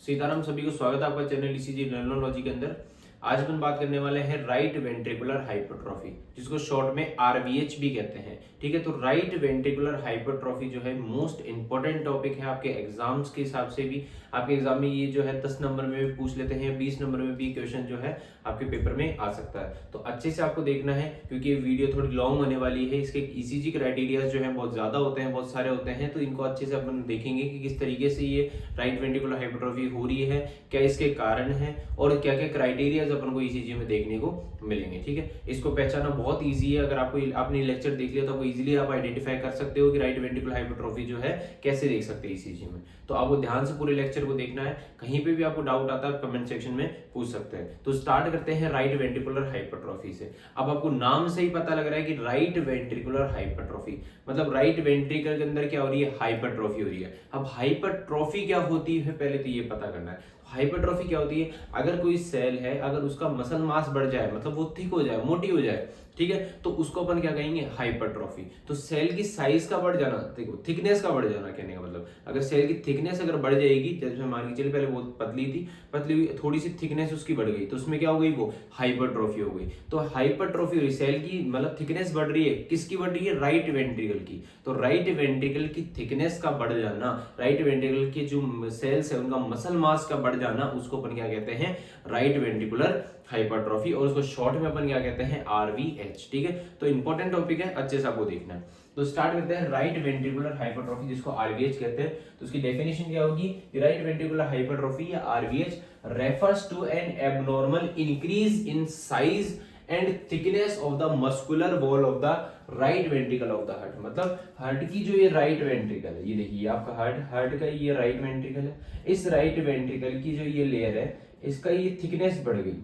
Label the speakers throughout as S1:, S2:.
S1: सीताराम, सभी को स्वागत है आपका चैनल ईसीजी न्यूरोलॉजी के अंदर। आज अपन बात करने वाले हैं राइट वेंट्रिकुलर हाइपरट्रॉफी, जिसको शॉर्ट में आरवीएच भी कहते हैं। ठीक है, तो राइट वेंट्रिकुलर हाइपरट्रॉफी जो है मोस्ट इंपॉर्टेंट टॉपिक है आपके एग्जाम्स के हिसाब से भी। आपके एग्जाम में ये जो है 10 नंबर में भी पूछ लेते हैं, 20 नंबर में भी क्वेश्चन जो है आपके पेपर में आ सकता है। तो अच्छे से आपको देखना है क्योंकि ये वीडियो थोड़ी लॉन्ग होने वाली है। इसके ईसीजी क्राइटेरिया जो है बहुत ज्यादा होते हैं, बहुत सारे होते हैं, तो इनको अच्छे से अपन देखेंगे कि किस तरीके से ये राइट वेंट्रिकुलर हाइपरट्रॉफी हो रही है, क्या इसके कारण है और क्या क्या क्राइटेरिया अपन को ईसीजी में देखने को मिलेंगे। ठीक है, इसको पहचानना बहुत ईजी है। अगर आपको आपने लेक्चर देख लिया तो आपको इजीली आप आइडेंटिफाई कर सकते हो कि राइट वेंट्रिकुलर हाइपरट्रॉफी जो है कैसे देख सकते हैं ईसीजी में। तो आपको ध्यान से पूरे लेक्चर को देखना है। कहीं पे भी आपको डाउट आता है कमेंट सेक्शन में पूछ सकते हैं। तो स्टार्ट करते हैं राइट वेंट्रिकुलर हाइपरट्रॉफी से। अब आपको नाम से ही पता लग रहा है कि राइट वेंट्रिकुलर हाइपरट्रॉफी मतलब राइट वेंट्रिकल के अंदर क्या हो रही है, हाइपरट्रॉफी हो रही है। अब हाइपरट्रॉफी क्या होती है पहले तो ये पता करना है। हाइपरट्रॉफी क्या होती है, अगर कोई सेल है, अगर उसका मसल मास बढ़ जाए, मतलब वो थिक हो जाए, मोटी हो जाए, ठीक है, तो उसको अपन क्या कहेंगे, हाइपरट्रॉफी। तो सेल की साइज का बढ़ जाना, देखो थिकनेस का बढ़ जाना कहने का मतलब, अगर सेल की थिकनेस अगर बढ़ जाएगी, जैसे मान के चलिए पहले बहुत पतली थी, पतली हुई, थोड़ी सी थिकनेस उसकी बढ़ गई, तो उसमें क्या हो गई, वो हाइपरट्रॉफी हो गई। तो हाइपरट्रॉफी हो रही, सेल की मतलब थिकनेस बढ़ रही है, किसकी बढ़ रही है, राइट वेंट्रिकल की। तो राइट वेंट्रिकल की थिकनेस का बढ़ जाना, राइट वेंट्रिकल के जो सेल्स है उनका मसल मास का बढ़ जाना, उसको अपन क्या कहते हैं, राइट वेंट्रिकुलर हाइपरट्रॉफी, और उसको शॉर्ट में अपन क्या कहते हैं, आरवीएच। ठीक है, तो इंपॉर्टेंट टॉपिक है, अच्छे से आपको देखना है। तो स्टार्ट करते हैं राइट वेंट्रिकुलर हाइपरट्रॉफी, जिसको आरवीएच कहते हैं। तो उसकी डेफिनेशन क्या होगी, राइट वेंट्रिकुलर हाइपरट्रॉफी या RVH refers to an abnormal increase in size and thickness of the muscular wall of the right ventricle of the heart. मतलब हार्ट की जो ये राइट वेंट्रिकल है, ये देखिए आपका हार्ट का ये राइट वेंट्रिकल है, इस राइट वेंट्रिकल की जो ये लेयर है, इसका ये थिकनेस बढ़ गई।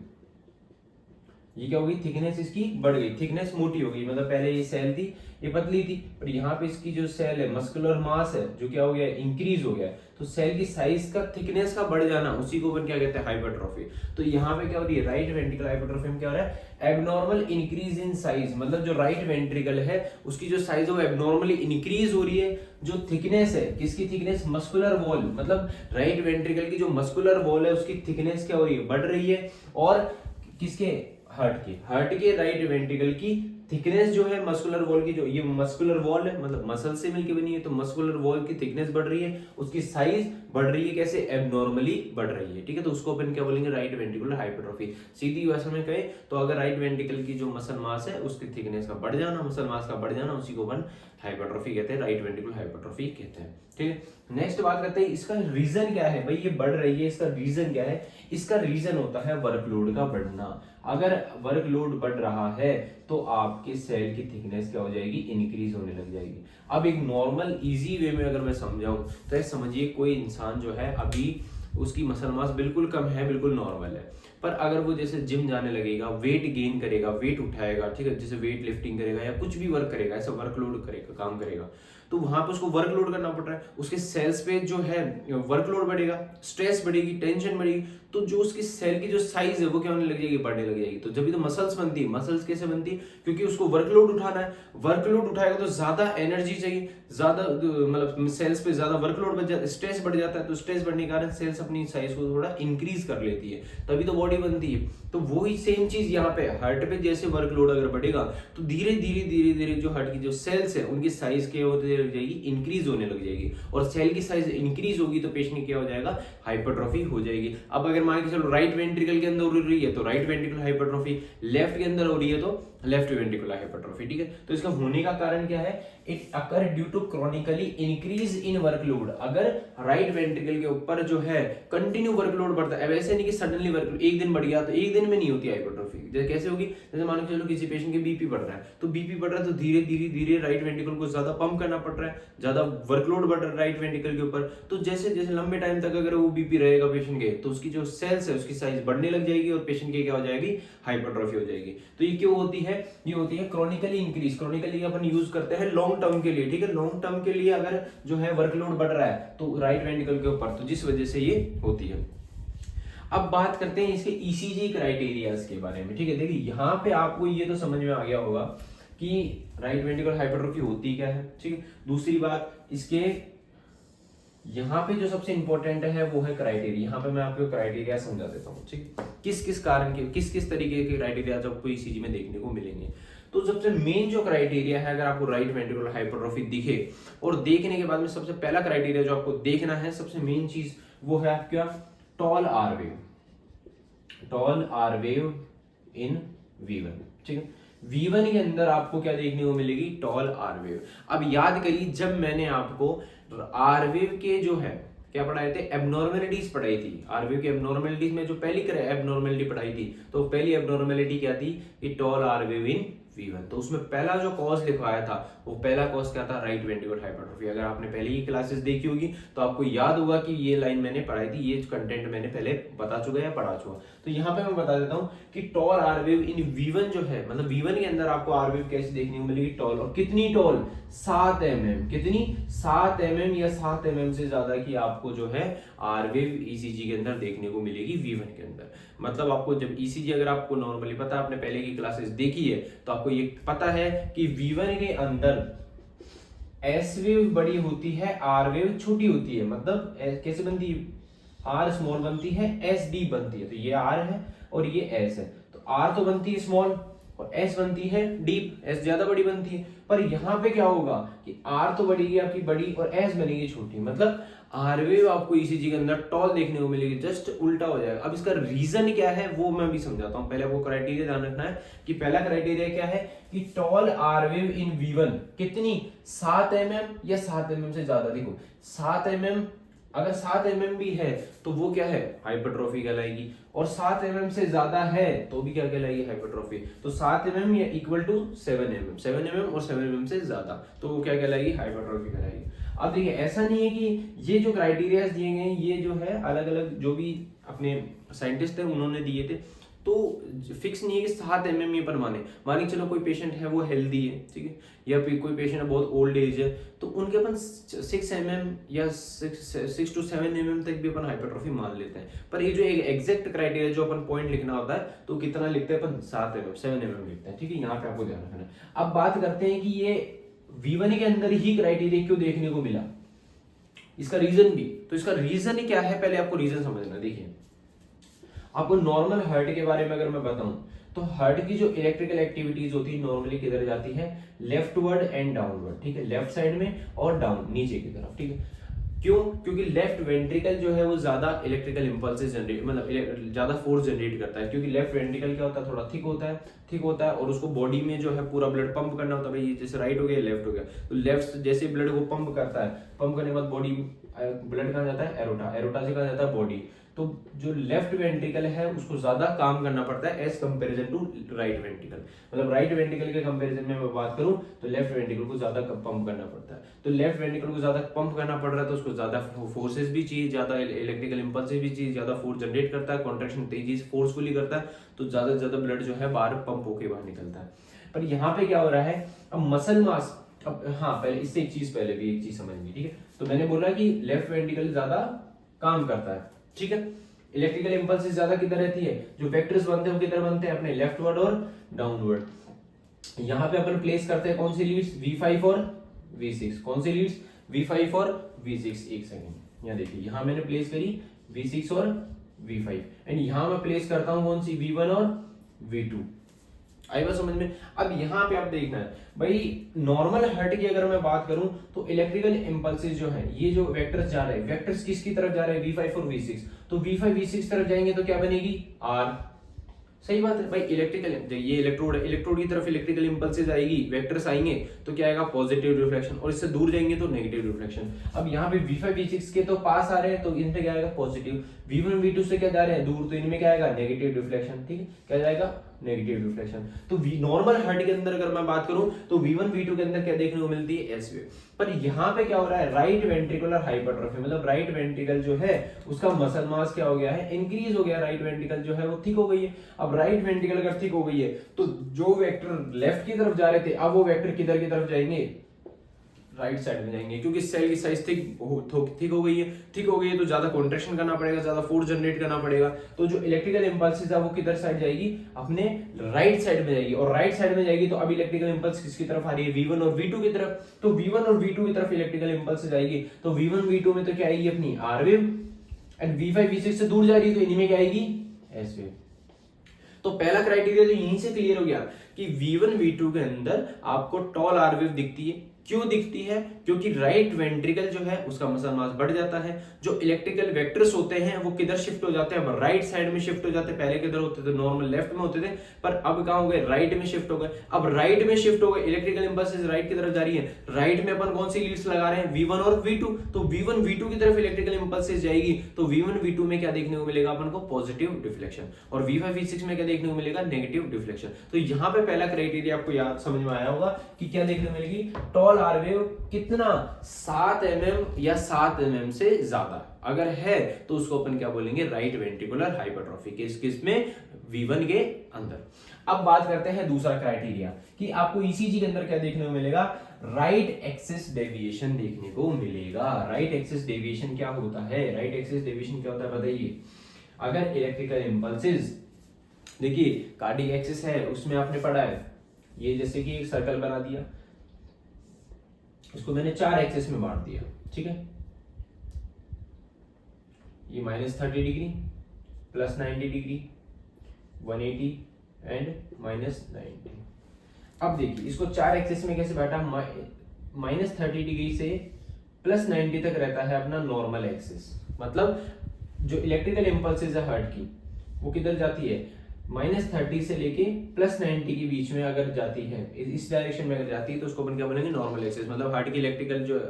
S1: ये क्या होगी, थिकनेस इसकी बढ़ गई, थिकनेस मोटी हो गई। मतलब पहले ये सेल थी, ये पतली थी, पर यहाँ पे इसकी जो सेल है, मस्कुलर मास है, जो क्या हो गया, इंक्रीज हो गया। तो सेल की साइज का, थिकनेस का बढ़ जाना, उसी को अपन क्या कहते हैं, हाइपरट्रॉफी। तो यहाँ पे क्या हो रही है, राइट वेंट्रिकल हाइपरट्रॉफी में क्या हो रहा है, एबनॉर्मल इंक्रीज इन साइज। मतलब जो राइट वेंट्रिकल है उसकी जो साइज है वो एबनॉर्मली इंक्रीज हो रही है। जो थिकनेस है, किसकी थिकनेस, मस्कुलर वॉल, मतलब राइट वेंट्रिकल की जो मस्कुलर वॉल है उसकी थिकनेस क्या हो रही है, बढ़ रही है। और किसके, हार्ट के राइट वेंट्रिकल की थिकनेस जो है, मस्कुलर वॉल की, जो ये मस्कुलर वॉल है मतलब मसल से मिलकर बनी है, तो मस्कुलर वॉल की थिकनेस बढ़ रही है, उसकी साइज बढ़ रही है, कैसे, एबनॉर्मली बढ़ रही है। ठीक है, तो उसको अपन क्या बोलेंगे, राइट वेंट्रिकुलर हाइपरट्रॉफी। सीधी भाषा में कहे तो अगर राइट वेंट्रिकल की जो मसल मास है उसकी थिकनेस का बढ़ जाना, मसल मास का बढ़ जाना, उसी को अपन हाइपरट्रॉफी कहते हैं, राइट वेंट्रिकुलर हाइपरट्रॉफी कहते हैं। ठीक है, नेक्स्ट बात करते हैं इसका रीजन क्या है। भाई ये बढ़ रही है, इसका रीजन क्या है, इसका रीजन होता है वर्कलोड का बढ़ना। अगर वर्कलोड बढ़ रहा है तो आपके सेल की थिकनेस क्या हो जाएगी, इंक्रीज होने लग जाएगी। अब एक नॉर्मल इजी वे में अगर मैं समझाऊं तो समझिए कोई इंसान जो है अभी उसकी मसल मास बिल्कुल कम है, बिल्कुल नॉर्मल है, पर अगर वो जैसे जिम जाने लगेगा, वेट गेन करेगा, वेट उठाएगा, ठीक है, जैसे वेट लिफ्टिंग करेगा या कुछ भी वर्क करेगा, ऐसा वर्कलोड करेगा, काम करेगा, तो वहां पे उसको वर्कलोड करना पड़ रहा है, उसके सेल्स पे जो है वर्कलोड बढ़ेगा, स्ट्रेस बढ़ेगी, टेंशन बढ़ेगी, तो जो उसकी सेल की जो साइज है वो क्या होने लग जाएगी, बढ़ने लग जाएगी। तो जब भी तो मसल्स बनती है, मसल्स कैसे बनती है, क्योंकि उसको वर्कलोड उठाना है, वर्कलोड उठाएगा तो ज्यादा एनर्जी चाहिए, ज्यादा मतलब सेल्स पे ज्यादा वर्कलोड बढ़ जाता है, स्ट्रेस बढ़ जाता है, तो स्ट्रेस बढ़ने के कारण सेल्स अपनी साइज को थोड़ा इंक्रीज कर लेती है, तभी तो बॉडी बनती है। तो वही सेम चीज यहाँ पे हार्ट पे, जैसे वर्कलोड अगर बढ़ेगा तो धीरे धीरे धीरे धीरे जो हार्ट की जो सेल्स है उनकी साइज क्या होती लग जाएगी, इंक्रीज होने लग जाएगी, और सेल की साइज इंक्रीज होगी तो पेशेंट क्या हो जाएगा, हाइपरट्रॉफी हो जाएगी। अब अगर मान के चलो राइट वेंट्रिकल के अंदर हो रही है तो राइट वेंट्रिकल हाइपरट्रॉफी, लेफ्ट के अंदर हो रही है तो लेफ्ट वेंट्रिकुलर हाइपरट्रॉफी। ठीक है, तो इसका होने का कारण क्या है, it occur due to chronically increase in workload. अगर राइट वेंट्रिकल के ऊपर जो है कंटिन्यू वर्कलोड बढ़ता है, ऐसे नहीं कि सडनली वर्कलोड एक दिन बढ़ गया, तो एक दिन में नहीं होती हाइपरट्रॉफी। जैसे कैसे होगी, जैसे मान के चलो किसी पेशेंट के बीपी बढ़ रहा है, तो बीपी बढ़ रहा है तो धीरे धीरे धीरे राइट वेंट्रिकल को ज्यादा पंप करना पड़ रहा है, ज्यादा वर्कलोड बढ़ रहा है राइट वेंट्रिकल के ऊपर, तो जैसे जैसे लंबे टाइम तक अगर वो बीपी रहेगा पेशेंट के, तो उसकी जो सेल्स है उसकी साइज बढ़ने लग जाएगी और पेशेंट की क्या हो जाएगी, हाइपरट्रॉफी हो जाएगी। तो ये क्यों होती है, ये होती है क्रॉनिकली इंक्रीज। क्रॉनिकली अपन यूज करते हैं लॉन्ग टर्म के लिए। ठीक है, लॉन्ग टर्म के लिए अगर जो है वर्कलोड बढ़ रहा है तो राइट वेंट्रिकल के ऊपर, तो जिस वजह से ये होती है। अब बात करते हैं इसके ईसीजी क्राइटेरियाज के बारे में। ठीक है, देखिए यहाँ पे आपको ये तो समझ में आ गया होगा कि राइट वेंट्रिकुलर हाइपरट्रॉफी होती क्या है। ठीक है, दूसरी बात इसके यहाँ पे जो सबसे इंपॉर्टेंट है वो है क्राइटेरिया। यहाँ पे मैं आपको क्राइटेरिया समझा देता हूँ, ठीक, किस किस कारण के किस किस तरीके के क्राइटेरिया आपको ईसीजी में देखने को मिलेंगे। तो सबसे मेन जो क्राइटेरिया है, अगर आपको राइट वेंट्रिकुलर हाइपरट्रॉफी दिखे और देखने के बाद में सबसे पहला क्राइटेरिया जो आपको देखना है, सबसे मेन चीज वो है आपका tall R wave, tall R wave in V1, ठीक है। V1 के अंदर आपको क्या देखने को मिलेगी, टॉल आर वेव। अब याद करिए जब मैंने आपको आर वेव के जो है क्या पढ़ाए थे, एबनॉर्मेलिटीज पढ़ाई थी। आर वेव के एबनॉर्मेलिटीज में जो पहली एबनॉर्मेलिटी पढ़ाई थी, तो पहली एबनॉर्मेलिटी क्या थी कि toll R wave in V1। तो उसमें पहला जो कॉज लिखवाया था, वो पहला कॉज क्या था, राइट वेंट्रिकुलर हाइपरट्रॉफी। अगर आपने पहले ही क्लासेस देखी होगी तो आपको याद होगा कि ये लाइन मैंने पढ़ाई थी, ये कंटेंट मैंने पहले बता चुका या पढ़ा चुका। तो यहाँ पे मैं बता देता हूँ कि toll R wave in V1 जो है, मतलब V1 के अंदर आपको आर वेव कैसे देखने को मिलेगी, टॉल, और कितनी टॉल, 7 mm, कितनी, 7 mm या 7 mm से ज्यादा की आपको जो है आर वेव ईसीजी के अंदर देखने को मिलेगी V1 के अंदर। मतलब आपको जब ईसीजी अगर आपको नॉर्मली पता है, आपने पहले की क्लासेस देखी है, तो आपको ये पता है कि V1 के अंदर एस वेव बड़ी होती है, आर वेव छोटी होती है। मतलब कैसे बनती है, आर स्मॉल बनती है, एस डी बनती है। तो ये आर है और ये एस है, तो आर तो बनती है स्मॉल और एस बनती है डीप, एस ज्यादा बड़ी बनती है। पर यहाँ पे क्या होगा कि आर तो बढ़ेगी आपकी बड़ी और एस बनेगी छोटी, मतलब आर वेव आपको ईसीजी के अंदर टॉल देखने को मिलेगी, जस्ट उल्टा हो जाएगा। अब इसका रीजन क्या है वो मैं भी समझाता हूँ। पहले आपको क्राइटेरिया ध्यान रखना है कि पहला क्राइटेरिया क्या है कि toll R wave in V1 कितनी, 7 mm या 7 mm से ज्यादा। देखो 7 mm, अगर 7 mm भी है तो वो क्या है, हाइपरट्रॉफी कहलाएगी, और 7 mm से ज्यादा है तो भी क्या कहलाएगी, हाइपरट्रॉफी। तो 7 mm या इक्वल टू 7 mm, 7 mm और 7 mm से ज्यादा, तो वो क्या कहलाएगी, हाइपरट्रॉफी कहलाएगी। अब देखिए ऐसा नहीं है कि ये जो क्राइटेरिया दिए गए हैं ये जो है अलग अलग जो भी अपने साइंटिस्ट है उन्होंने दिए थे, तो फिक्स नहीं है कि 7 mm ये पर माने चलो कोई पेशेंट है वो हेल्दी है, ठीक है, या फिर कोई पेशेंट है बहुत ओल्ड एज है, तो उनके अपन 6 mm या 6 to 7 mm तक भी अपन हाइपरट्रॉफी मान लेते हैं। पर ये जो एक एग्जैक्ट क्राइटेरिया जो अपन पॉइंट लिखना होता है, तो कितना लिखते हैं अपन, 7 mm 7 mm लिखते हैं, ठीक है। यहाँ पे आपको ध्यान रखना है। अब बात करते हैं कि ये V1 के अंदर ही क्राइटेरिया क्यों देखने को मिला, इसका रीजन भी। तो इसका रीजन क्या है, पहले आपको रीजन समझना। देखिए आपको नॉर्मल हार्ट के बारे में अगर मैं बताऊं, तो हार्ट की जो इलेक्ट्रिकल एक्टिविटीज होती है नॉर्मली किधर जाती है, लेफ्टवर्ड एंड डाउनवर्ड, ठीक है, लेफ्ट साइड में और डाउन नीचे की तरफ, ठीक है। क्यों, क्योंकि लेफ्ट वेंट्रिकल जो है वो ज्यादा इलेक्ट्रिकल इंपल्सेस जनरेट, मतलब ज्यादा फोर्स जनरेट करता है, क्योंकि लेफ्ट वेंट्रिकल क्या होता है, थोड़ा थिक होता है और उसको बॉडी में जो है पूरा ब्लड पंप करना होता है। भाई जैसे राइट हो गया लेफ्ट हो गया, तो लेफ्ट जैसे ब्लड को पंप करता है, पंप करने के बाद बॉडी ब्लड कहाँ जाता है, एरोटा से कहाँ जाता है, बॉडी। तो जो लेफ्ट वेंट्रिकल है उसको ज्यादा काम करना पड़ता है as comparison to right ventricle. मतलब राइट वेंट्रिकल के कंपेरिजन में मैं बात करूं तो लेफ्ट वेंट्रिकल को ज्यादा पंप करना पड़ता है। तो लेफ्ट वेंट्रिकल को ज्यादा पंप करना पड़ रहा है तो उसको ज्यादा फोर्सेस भी चाहिए, ज्यादा इलेक्ट्रिकल इंपल्सेस भी चाहिए, ज्यादा फोर्स जनरेट करता है, कॉन्ट्रैक्शन तेजी से फोर्सफुली करता है, तो ज्यादा से ज्यादा ब्लड जो है बाहर पंप होकर बाहर निकलता है। पर यहाँ पे क्या हो रहा है, अब मसल मास, अब हाँ पहले इससे एक चीज समझनी, ठीक है। तो मैंने बोला कि लेफ्ट वेंट्रिकल ज्यादा काम करता है, ठीक है। इलेक्ट्रिकल इंपल्स ज्यादा किधर रहती है, जो वेक्टर्स बनते हैं वो किधर बनते हैं, अपने लेफ्टवर्ड और डाउनवर्ड। यहाँ पे अपन प्लेस करते हैं कौन सी लीड्स, V5 और V6। कौन सी लीड्स, V5 और V6। एक सेकेंड, यहाँ देखिए, यहाँ मैंने प्लेस करी V6 और V5 एंड यहाँ मैं प्लेस करता हूँ कौन सी, V1 और V2। आई बात समझ में। अब यहाँ पे आप देखना है भाई, नॉर्मल हार्ट की अगर मैं बात करूं तो इलेक्ट्रिकल इंपल्सेस जो है, ये जो वेक्टर्स जा रहे हैं, वेक्टर्स किसकी तरफ जा रहे हैं, V5 और V6। तो V5 V6 तरफ जाएंगे तो क्या बनेगी, R। सही बात है भाई, इलेक्ट्रिकल, ये इलेक्ट्रोड है, इलेक्ट्रोड की तरफ इलेक्ट्रिकल इंपल्सेस आएगी, वेक्टर्स आएंगे तो क्या आएगा, पॉजिटिव रिफ्लेक्शन, और इससे दूर जाएंगे तो नेगेटिव रिफ्लेक्शन। अब यहाँ पे V5 V6 के तो पास आ रहे हैं तो इनसे क्या आएगा, पॉजिटिव। V1 V2 से क्या जा रहे हैं, दूर, तो इनमें क्या आएगा, नेगेटिव रिफ्लेक्शन, ठीक है, क्या जाएगा, नेगेटिव रिफ्लेक्शन। तो नॉर्मल हार्ट के अंदर अगर मैं बात करूं तो V1 V2 के अंदर क्या देखने को मिलती है, एस वेव। पर यहाँ पे क्या हो रहा है, राइट वेंट्रिकुलर हाइपरट्रॉफी, मतलब राइट वेंट्रिकल जो है उसका मसल मास क्या हो गया है, इंक्रीज हो गया, राइट वेंट्रिकल जो है वो थिक हो गई है। अब राइट वेंट्रिकल अगर थिक हो गई है तो जो वेक्टर लेफ्ट की तरफ जा रहे थे अब वो वेक्टर किधर की तरफ जाएंगे, राइट साइड में जाएंगे, क्योंकि सेल की साइज थिक हो गई है तो ज्यादा कॉन्ट्रैक्शन करना पड़ेगा, ज्यादा फोर्स जनरेट करना पड़ेगा। तो जो इलेक्ट्रिकल इंपल्सेस है वो किधर साइड जाएगी, अपने राइट साइड में जाएगी। और राइट साइड में जाएगी तो अब इलेक्ट्रिकल इंपल्स किसकी तरफ आ रही है, V1 और V2 की तरफ। तो V1 और V2 की तरफ इलेक्ट्रिकल इंपल्स जाएगी, तो V1 V2 में तो क्या आएगी, अपनी R wave, and V5 V6 से दूर जा रही है तो इन्हीं में क्या आएगी, S वेव। तो पहला क्राइटेरिया तो यहीं से क्लियर हो गया कि V1 V2 के अंदर आपको टॉल R वेव दिखती है। क्यों दिखती है, क्योंकि राइट वेंट्रिकल जो है उसका मसल मास बढ़ जाता है। जो इलेक्ट्रिकल वेक्टर्स होते हैं वो किधर शिफ्ट हो जाते हैं, अब राइट साइड में शिफ्ट हो जाते हैं। पहले किधर होते थे, नॉर्मल लेफ्ट में होते थे, पर अब कहां हो गए, राइट में शिफ्ट हो गए। अब राइट में शिफ्ट हो गए, इलेक्ट्रिकल इंपल्सेस राइट की तरफ जा रही है। राइट में अपन कौन सी लीड्स लगा रहे हैं, V1 और V2। तो V1 V2 की तरफ इलेक्ट्रिकल इंपल्सेस जाएगी, तो V1 V2 में क्या देखने को मिलेगा अपन को, पॉजिटिव डिफ्लेक्शन, और V5 V6 में क्या देखने को मिलेगा, नेगेटिव डिफ्लेक्शन। तो यहाँ पे पहला क्राइटेरिया आपको याद समझ में आया होगा कि क्या देखने को मिलेगी, टॉल आर वेव कितना, 7 mm या 7 mm से ज्यादा अगर है तो उसको अपन क्या बोलेंगे, राइट वेंट्रिकुलर हाइपरट्रॉफी। किस में, V1 के अंदर। अब बात करते हैं दूसरा क्राइटेरिया कि आपको ECG के अंदर क्या देखने को मिलेगा, राइट एक्सिस डेविएशन देखने को मिलेगा। राइट एक्सिस डेविएशन क्या होता है, राइट एक्सिस डेविएशन क्या होता है बताइए। अगर इलेक्ट्रिकल इंपल्सेस, देखिए कार्डियक एक्सिस है उसमें आपने पढ़ा है, ये जैसे कि एक सर्कल बना दिया, इसको मैंने 4 एक्सिस में बांट दिया, ठीक है। ये -30 डिग्री, +90 डिग्री, 180 एंड -90। अब देखिए इसको 4 एक्सिस में कैसे बांटा, -30 डिग्री से +90 तक रहता है अपना नॉर्मल एक्सिस। मतलब जो इलेक्ट्रिकल इंपल्सेस है हार्ट की वो किधर जाती है, -30 से लेके +90 के बीच में अगर जाती है, इस डायरेक्शन में अगर जाती है तो उसको अपन क्या बोलेंगे, नॉर्मल एक्सिस। मतलब हार्ट की इलेक्ट्रिकल जो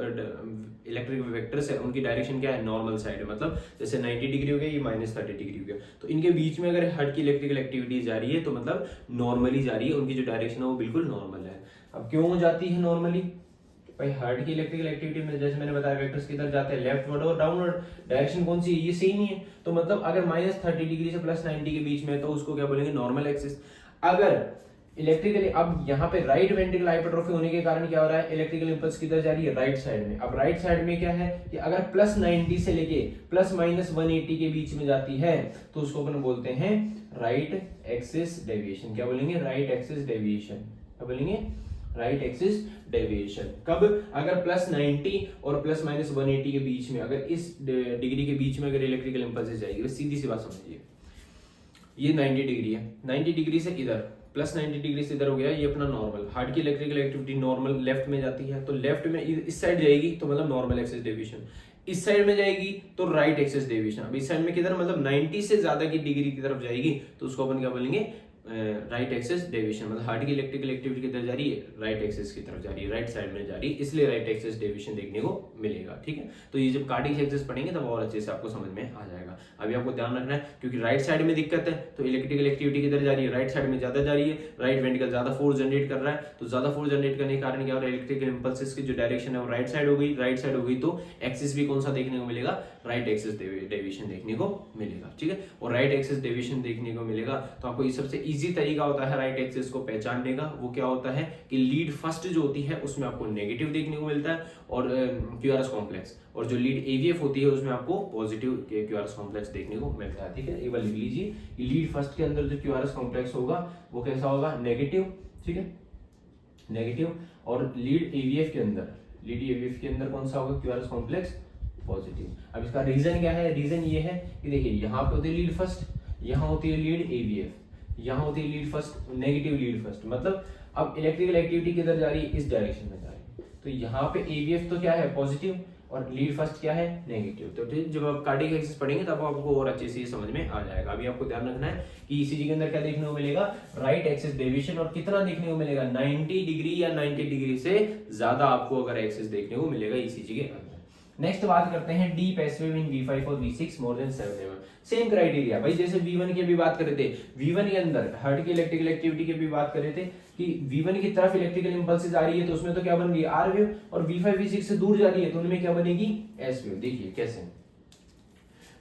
S1: इलेक्ट्रिक वेक्टर्स है उनकी डायरेक्शन क्या है, नॉर्मल साइड है। मतलब जैसे 90 डिग्री हो गया, ये -30 डिग्री हो गया, तो इनके बीच में अगर हार्ट की इलेक्ट्रिकल एक्टिविटी जा रही है तो मतलब नॉर्मली जा रही है, उनकी जो डायरेक्शन है वो बिल्कुल नॉर्मल है। अब क्यों जाती है नॉर्मली भाई, हार्ट की इलेक्ट्रिकल एक्टिविटी में जैसे मैंने बताया वेक्टर्स किधर जाते हैं, लेफ्टवर्ड और डाउनवर्ड। डायरेक्शन कौन सी है, ये सेम ही है। तो मतलब अगर -30 डिग्री से +90 के बीच में तो उसको क्या बोलेंगे, नॉर्मल एक्सिस। अगर इलेक्ट्रिकली, अब यहाँ पे राइट वेंट्रिकल हाइपरट्रॉफी होने के कारण क्या हो रहा है, इलेक्ट्रिकल इंपल्स किधर जा रही है, राइट साइड में। अब राइट साइड में क्या है कि अगर +90 से लेके ±180 के बीच में जाती है तो उसको अपन बोलते हैं राइट एक्सिस डेविएशन। क्या बोलेंगे, राइट एक्सिस डेविएशन। क्या बोलेंगे, राइट एक्सिस डेविएशन। कब, अगर +90 और ±180 के बीच में, अगर इस डिग्री के बीच में अगर इलेक्ट्रिकल इंपल्स जाएगी, बस सीधी सी बात समझिए, ये 90 डिग्री है, 90 डिग्री से इधर +90 डिग्री से इधर हो गया, ये अपना नॉर्मल। हार्ट की इलेक्ट्रिकल एक्टिविटी नॉर्मल लेफ्ट में जाती है, तो लेफ्ट में इस साइड जाएगी तो मतलब नॉर्मल एक्सिस डेविएशन। इस साइड में जाएगी तो राइट एक्सिस डेविएशन। अब इस साइड में किधर, मतलब 90 से ज्यादा की डिग्री की तरफ जाएगी तो उसको अपन क्या बोलेंगे, राइट एक्सिस डेविएशन। मतलब हार्ट की इलेक्ट्रिकल एक्टिविटी किधर जा रही है, राइट एक्सिस की तरफ जा रही है, राइट साइड में जा रही है, इसलिए राइट एक्सिस डेविएशन देखने को मिलेगा। ठीक है, तो ये जब कार्डियक एक्सिस पढ़ेंगे तब और अच्छे से आपको समझ में आ जाएगा। अभी आपको ध्यान रखना है क्योंकि राइट साइड में दिक्कत है तो इलेक्ट्रिकल एक्टिविटी किधर जा रही है, राइट साइड में ज्यादा जा रही है। राइट वेंट्रिकल ज्यादा फोर्स जनरेट कर रहा है, तो ज्यादा फोर्स जनरेट करने के कारण क्या हो रहा है, इलेक्ट्रिकल इंपल्सेस की जो डायरेक्शन है वो राइट साइड हो गई। राइट साइड हो गई तो एक्सिस भी कौन सा देखने को मिलेगा, राइट एक्सिस डेविएशन देखने को मिलेगा। ठीक है, और राइट एक्सिस डेविएशन देखने को मिलेगा तो आपको ये सबसे इजी तरीका होता है राइट एक्सिस को पहचानने का। वो क्या होता है कि लीड फर्स्ट जो होती है उसमें आपको नेगेटिव देखने को मिलता है और क्यूआरएस कॉम्प्लेक्स, और जो लीड एवीएफ होती है उसमें आपको पॉजिटिव क्यूआरएस कॉम्प्लेक्स देखने को मिलता है। ठीक है, एक बार लिख लीजिए, लीड फर्स्ट के अंदर जो क्यूआरएस कॉम्प्लेक्स होगा वो कैसा होगा, नेगेटिव। ठीक है, नेगेटिव। और लीड एवीएफ के अंदर कौन सा होगा, क्यूआरएस कॉम्प्लेक्स पॉजिटिव। अब इसका रीजन क्या है, रीजन ये है कि देखिए यहाँ पे होती है लीड फर्स्ट, यहाँ होती है लीड एवीएफ, यहाँ होती है lead first, negative lead first. मतलब अब इलेक्ट्रिकल एक्टिविटी किधर जा रही है, इस डायरेक्शन में जा रही है, तो यहाँ पे एवीएफ तो क्या है, पॉजिटिव, और लीड फर्स्ट क्या है, नेगेटिव। तो ठीक, जब आप कार्डियक एक्सिस पढ़ेंगे तब आपको और अच्छे से समझ में आ जाएगा। अभी आपको ध्यान रखना है कि ईसीजी के अंदर क्या देखने को मिलेगा, राइट एक्सिस डेविएशन, और कितना देखने को मिलेगा, 90 डिग्री या 90 डिग्री से ज्यादा आपको अगर एक्सिस देखने को मिलेगा ईसीजी के अंदर। नेक्स्ट बात करते हैं deep S wave in V5 और V6 more than 7 mm। Same criteria भाई, जैसे V1 की अभी बात कर रहे थे, V1 के अंदर हार्ट की इलेक्ट्रिकल एक्टिविटी की भी बात कर रहे थे कि V1 की तरफ इलेक्ट्रिकल इंपल्सेस आ रही है तो उसमें तो क्या बन गई, R वेव, और V5 V6 से दूर जा रही है तो उनमें क्या बनेगी, S वेव। देखिए कैसे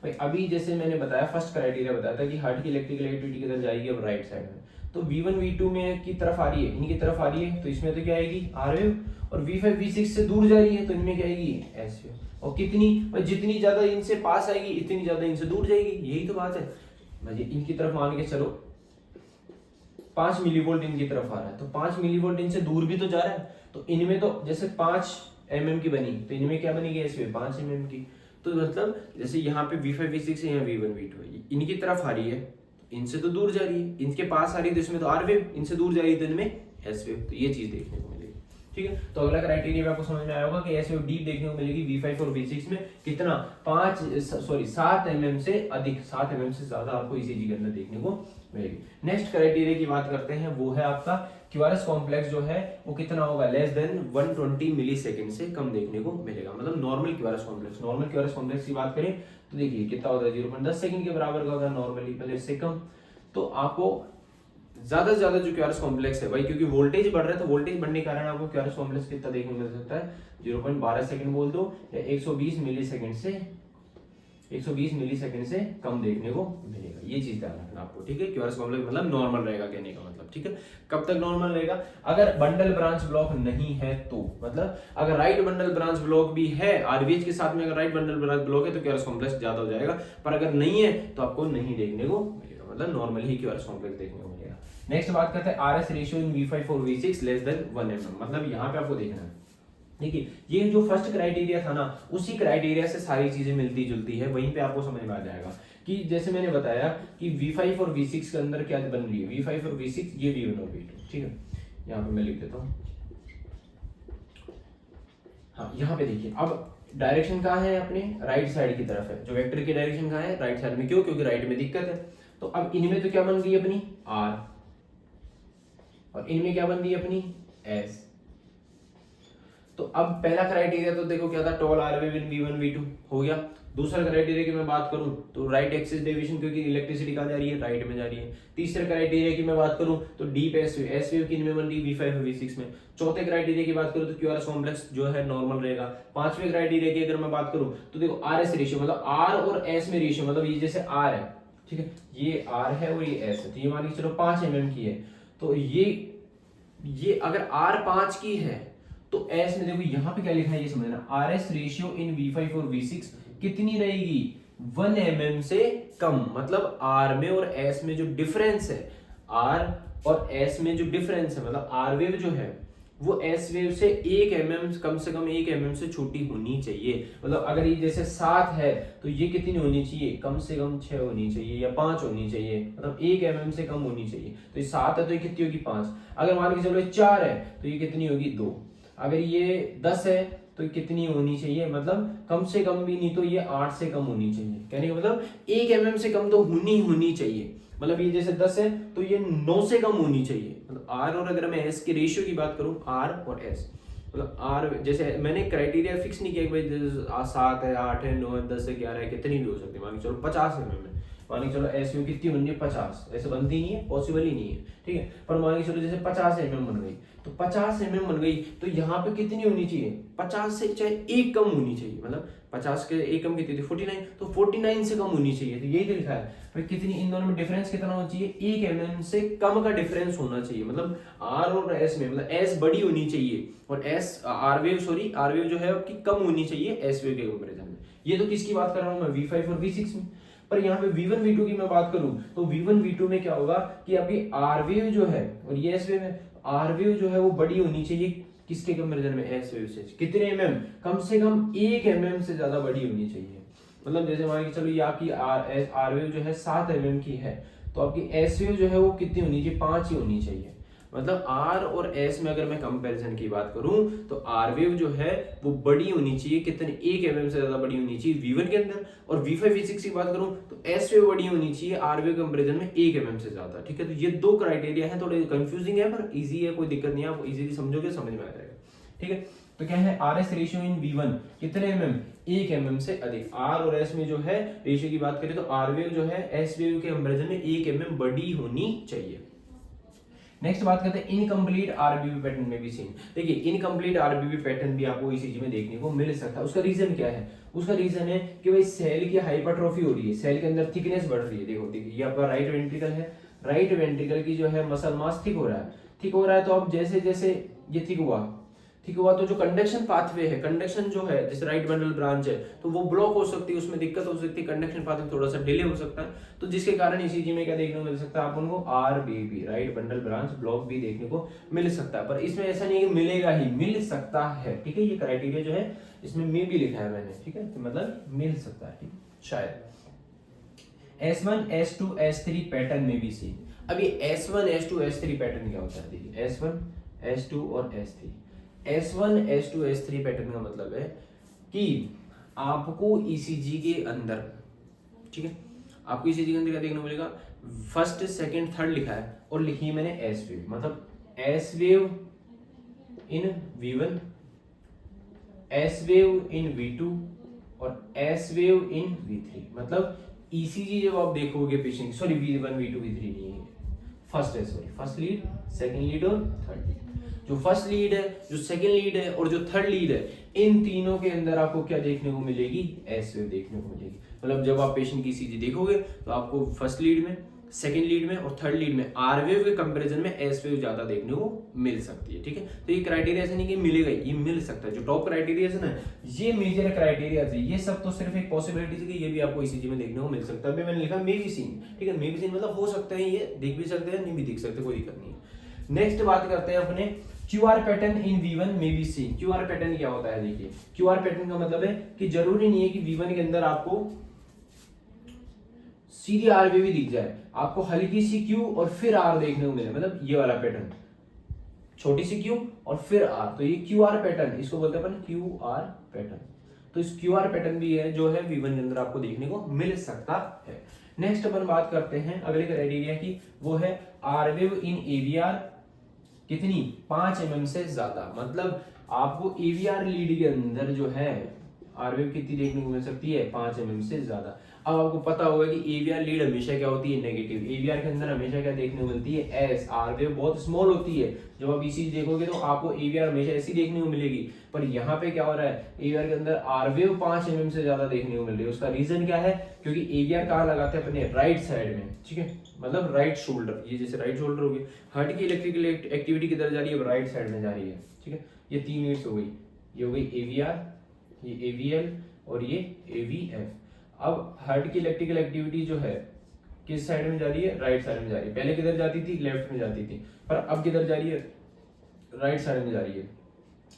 S1: भाई, अभी जैसे मैंने बताया फर्स्ट क्राइटेरिया बताया था कि हार्ट की इलेक्ट्रिकल एक्टिविटी किधर जाएगी, अब राइट साइड में, तो V1 V2 में की तरफ आ रही है, इनकी तरफ आ रही है, तो इसमें तो क्या आएगी आर वेव, और V5 V6 से दूर जा रही है तो इनमें क्या आएगी एस वेव। और कितनी, और जितनी ज्यादा इनसे पास आएगी इतनी ज्यादा इनसे दूर जाएगी, यही तो बात है भाई। इनकी तरफ मान के चलो 5 मिलीवोल्ट इनकी तरफ आ रहा है, तो 5 मिलीवोल्ट इनसे दूर भी तो जा रहा है, तो इनमें तो जैसे 5 mm की बनी, तो इनमें क्या बनेगी इसमें 5 mm की। तो मतलब जैसे यहाँ पे V5 V6 है, यहाँ V1 V2 है, इनकी तरफ आ रही है, इनसे तो दूर जा रही है, इनके पास आ रही है तो इसमें तो आर वेव, इनसे दूर जा रही है तो इनमें एस वेव। तो ये चीज देखने को मिलेगी, ठीक है। तो अगला क्राइटेरिया आपको समझ में आया होगा कि एस वेव डीप देखने को मिलेगी V5 और V6 में, कितना 7 mm से अधिक, 7 mm से ज्यादा आपको ईसीजी के अंदर देखने को मिलेगी। नेक्स्ट क्राइटेरिया की बात करते हैं, वो है आपका क्यूआरएस कॉम्प्लेक्स जो है वो कितना होगा, लेस देन 120 मिली सेकेंड से कम देखने को मिलेगा, मतलब normal QRS complex. Normal QRS complex की बात करें तो देखिए कितना होता है 0.10 सेकंड के बराबर का होगा नॉर्मली, पहले इससे कम। तो आपको ज्यादा से ज्यादा जो क्यूआरएस कॉम्प्लेक्स है भाई, क्योंकि वोल्टेज बढ़ रहा है तो वोल्टेज बढ़ने के कारण आपको क्यूआरएस कॉम्प्लेक्स कितना देखने को मिल सकता है, 0.12 सेकंड बोल दो, या 120 मिली सेकंड से 120 मिली सेकंड से कम देखने को मिलेगा। ये चीज ध्यान रखना आपको, ठीक है। क्यूआरएस कॉम्प्लेक्स मतलब नॉर्मल रहेगा कहने का मतलब, ठीक है। कब तक नॉर्मल रहेगा, अगर बंडल ब्रांच ब्लॉक नहीं है तो, मतलब अगर राइट बंडल ब्रांच ब्लॉक भी है आरवीएच के साथ में, अगर राइट बंडल ब्रांच ब्लॉक है तो क्यूआरएस कॉम्प्लेक्स ज्यादा हो जाएगा, पर अगर नहीं है तो आपको नहीं देखने को मिलेगा, मतलब नॉर्मल ही क्यूआरएस कॉम्प्लेक्स देखने को मिलेगा। नेक्स्ट बात करते हैं आरएस रेशियो इन V5 और V6 लेस देन 1 mm, मतलब यहाँ पे आपको देखना है, देखिए ये जो फर्स्ट क्राइटेरिया था ना, उसी क्राइटेरिया से सारी चीजें मिलती जुलती है, वहीं पे आपको समझ में आ जाएगा कि जैसे मैंने बताया कि V5 और V6 के अंदर क्या बन रही है, V5 और V6 ये V1 और V2, ठीक है। यहाँ पे मैं लिख देता हूँ, हाँ यहाँ पे देखिए अब डायरेक्शन कहाँ है, अपने राइट साइड की तरफ है, जो वेक्टर की डायरेक्शन कहाँ है, राइट साइड में। क्यों, क्योंकि राइट में दिक्कत है। तो अब इनमें तो क्या बन गई अपनी R, और इनमें क्या बन रही है अपनी S। तो अब पहला क्राइटेरिया तो देखो क्या था, toll R wave in V1 V2 हो गया। दूसरा क्राइटेरिया की मैं बात करूं तो राइट एक्सिस डेविएशन, क्योंकि इलेक्ट्रिसिटी कहाँ जा रही है, राइट में जा रही है। तीसरे क्राइटेरिया की मैं बात करूं तो डीप एस वेव की इनमें बन रही है V5 और V6 में। चौथे क्राइटेरिया की बात करूं तो क्यूआरएस कॉम्प्लेक्स जो है नॉर्मल रहेगा। पांचवें क्राइटेरिया की अगर मैं बात करूं तो देखो आरएस रेशियो, मतलब आर और एस में रेशियो, मतलब ये जैसे आर है, ठीक है, ये आर है और ये एस है, तो ये मान के चलो 5 mm की है, तो ये अगर आर 5 की है तो एस में देखो यहाँ पे क्या लिखा है ये समझना, R S ratio in V5 और V6 कितनी रहेगी, 1 mm से कम। मतलब आर में और एस में जो डिफरेंस है, आर और एस में जो डिफरेंस है, मतलब आर वेव जो है वो एस वेव से 1 mm, कम से कम 1 mm से छोटी होनी चाहिए। मतलब अगर ये जैसे 7 है तो ये कितनी होनी चाहिए, कम से कम 6 होनी चाहिए या 5 होनी चाहिए, मतलब 1 mm से कम होनी चाहिए। तो ये 7 है तो ये कितनी होगी 5। अगर मान के चलो ये 4 है तो ये कितनी होगी 2। अगर ये 10 है तो कितनी होनी चाहिए, मतलब कम से कम भी नहीं तो ये 8 से कम होनी चाहिए। कहने का मतलब 1 mm से कम तो होनी चाहिए। मतलब ये जैसे 10 है तो ये 9 से कम होनी चाहिए। मतलब आर और अगर मैं एस के रेशियो की बात करूं, आर और एस, मतलब आर जैसे मैंने क्राइटेरिया फिक्स नहीं किया कि भाई 7 है, 8 है, 9 है, 10 है, 11 है, कितनी भी हो सकती है। मान के चलो 50 है, मैं मान के चलो एस यू कितनी बननी है 50, ऐसे बनती नहीं है, पॉसिबल ही नहीं है, ठीक है। पर मान के चलो जैसे 50 mm बन गई, तो 50 mm बन गई तो यहाँ पे कितनी होनी चाहिए, 50 से चाहे 1 कम होनी चाहिए। मतलब 50 के 1 कम कितनी थी 49, तो 49 से कम होनी चाहिए। तो यही तो लिखा है भाई, कितनी इन दोनों में डिफरेंस कितना होना चाहिए, 1 mm से कम का डिफरेंस होना चाहिए। मतलब आर और एस में, मतलब एस बड़ी होनी चाहिए और एस आर वेव जो है आपकी कम होनी चाहिए एस वेव के कंपेरिजन में। ये तो किसकी बात कर रहा हूँ मैं, V5 और V6 में। पर यहाँ पे V1 V2 की मैं बात करूं तो V1 V2 में क्या होगा कि आपकी आर वेव जो है और ये एस वेव है, आर वेव जो है वो बड़ी होनी चाहिए किसके कंपैरिजन में, एस वेव से। कितने mm, कम से कम 1 mm से ज्यादा बड़ी होनी चाहिए। मतलब जैसे मान के चलो ये आपकी आर वेव जो है 7 mm की है, तो आपकी एस वेव जो है वो कितनी होनी चाहिए, 5 ही होनी चाहिए। मतलब आर और एस में अगर मैं कंपैरिजन की बात करूं तो आर वेव जो है वो बड़ी होनी चाहिए, कितने 1 mm से ज्यादा बड़ी होनी चाहिए V1 के अंदर। और V5 V6 की बात करूं तो एस वेव बड़ी होनी चाहिए आर वेव कंपैरिजन में 1 mm से ज्यादा, ठीक है। तो ये दो क्राइटेरिया है, थोड़े कंफ्यूजिंग है पर इजी है, कोई दिक्कत नहीं है, आप इजीली समझोगे, समझ में आ जाएगा, ठीक है। तो क्या है, R S ratio in V1 कितने mm, 1 mm से अधिक। आर और एस में जो है रेशियो की बात करें तो आर वेव जो है एस वेव के कंपैरिजन में 1 mm बड़ी होनी चाहिए। नेक्स्ट बात करते हैं इनकम्प्लीट आरबीबी पैटर्न में भी सेम। देखिए इनकम्प्लीट आरबीबी पैटर्न भी आपको ईसीजी में देखने को मिल सकता है। उसका रीजन क्या है, उसका रीजन है कि भाई सेल की हाइपरट्रॉफी हो रही है, सेल के अंदर थिकनेस बढ़ रही है। देखो देखिए ये आपका राइट वेंट्रिकल है, राइट वेंट्रिकल की जो है मसल मास थिक हो रहा है, थिक हो रहा है, तो अब जैसे जैसे ये थिक हुआ तो जो कंडक्शन पाथवे है, कंडक्शन जो है जैसे राइट बंडल ब्रांच है तो वो ब्लॉक हो सकती है, उसमें दिक्कत हो सकती है, कंडक्शन पाथवे थोड़ा सा डिले हो सकता है, तो जिसके कारण ईसीजी में क्या देखने को मिल सकता है आप उनको RBB right bundle branch block भी देखने को मिल सकता है। पर इसमें ऐसा नहीं है कि मिलेगा ही, मिल सकता है, ठीक है, ये क्राइटेरिया जो है इसमें मे भी लिखा है मैंने, ठीक है, तो मतलब मिल सकता है, ठीक है, शायद। S1 S2 S3 पैटर्न में भी सी। अब ये S1 S2 S3 पैटर्न क्या होता है, देखिए S1 S2 और S3, S1 S2 S3 pattern का मतलब है कि आपको ईसीजी के अंदर, ठीक है, आपको ईसीजी के अंदर क्या देखने को मिलेगा, फर्स्ट सेकंड थर्ड लिखा है और लिखी है मैंने एस वेव, मतलब S wave in V1, S wave in V2 और एस वेव इन V3। मतलब ईसीजी जब आप देखोगे patient, sorry V1 V2 V3 नहीं है, फर्स्ट है, sorry first lead, second lead और थर्ड लीड। जो फर्स्ट लीड है, जो सेकंड लीड है और जो थर्ड लीड है, इन तीनों के अंदर आपको क्या देखने को मिलेगी, एस वेव देखने को मिलेगी। मतलब जब आप पेशेंट की ईसीजी देखोगे तो आपको फर्स्ट लीड में, सेकंड लीड में और थर्ड लीड में आर वेव के कंपैरिजन में एस वेव ज्यादा देखने को मिल सकती है, ठीक है। तो ये क्राइटेरिया ऐसा नहीं कि मिलेगा, ये मिल सकता है। जो टॉप क्राइटेरिया है ना, ये मेजर क्राइटेरिया है, ये सब तो सिर्फ एक पॉसिबिलिटी है कि ये भी आपको ईसीजी में देखने को मिल सकता है। अभी मैंने लिखा मे बी सीन, ठीक है, मे बी सीन मतलब हो सकता है, ये दिख भी सकते हैं, नहीं भी दिख सकते, कोई दिक्कत नहीं है। नेक्स्ट बात करते हैं अपने QR pattern in V1 may be seen. QR pattern क्या होता है, देखिए क्यूआर पैटर्न का मतलब है कि जरूरी नहीं है कि V1 के अंदर आपको सीधी आर भी दिख जाए, आपको हल्की सी क्यू और फिर आर देखने को मिले, मतलब ये वाला पैटर्न, छोटी सी क्यू और फिर आर, तो ये क्यू आर पैटर्न, इसको बोलते हैं अपन क्यू आर पैटर्न। तो इस क्यू आर पैटर्न भी है जो है V1 के अंदर आपको देखने को मिल सकता है। नेक्स्ट अपन बात करते हैं अगले क्राइटेरिया की, वो है आर वेव इन एवीआर कितनी, 5 mm से ज्यादा। मतलब आपको एवीआर लीड के अंदर जो है आर वेव कितनी देखने को मिल सकती है, 5 mm से ज्यादा। अब आपको पता होगा कि एवीआर लीड हमेशा क्या होती है, नेगेटिव। एवीआर के अंदर हमेशा क्या देखने को मिलती है, एस। आर वेव बहुत स्मॉल होती है, जब आप ईसीजी देखोगे तो आपको एवीआर हमेशा ऐसी देखने को मिलेगी। पर यहाँ पे क्या हो रहा है, एवीआर के अंदर आर वेव 5 mm से ज्यादा देखने को मिल रही है। उसका रीजन क्या है, क्योंकि एवीआर कहाँ लगाते हैं अपने राइट साइड में, ठीक है, मतलब राइट शोल्डर, ये जैसे राइट शोल्डर हो गई, हार्ट की इलेक्ट्रिकल एक्टिविटी किधर जा रही है, राइट साइड में जा रही है, ठीक है। ये 3 यूनिट्स हो गई, ये हो गई एवीआर, ये एवीएल और ये एवीएफ। अब हार्ट की इलेक्ट्रिकल एक्टिविटी जो है किस साइड में जा रही है, राइट साइड में जा रही है। पहले किधर जाती थी, लेफ्ट में जाती थी, पर अब किधर जा रही है, राइट साइड में जा रही है।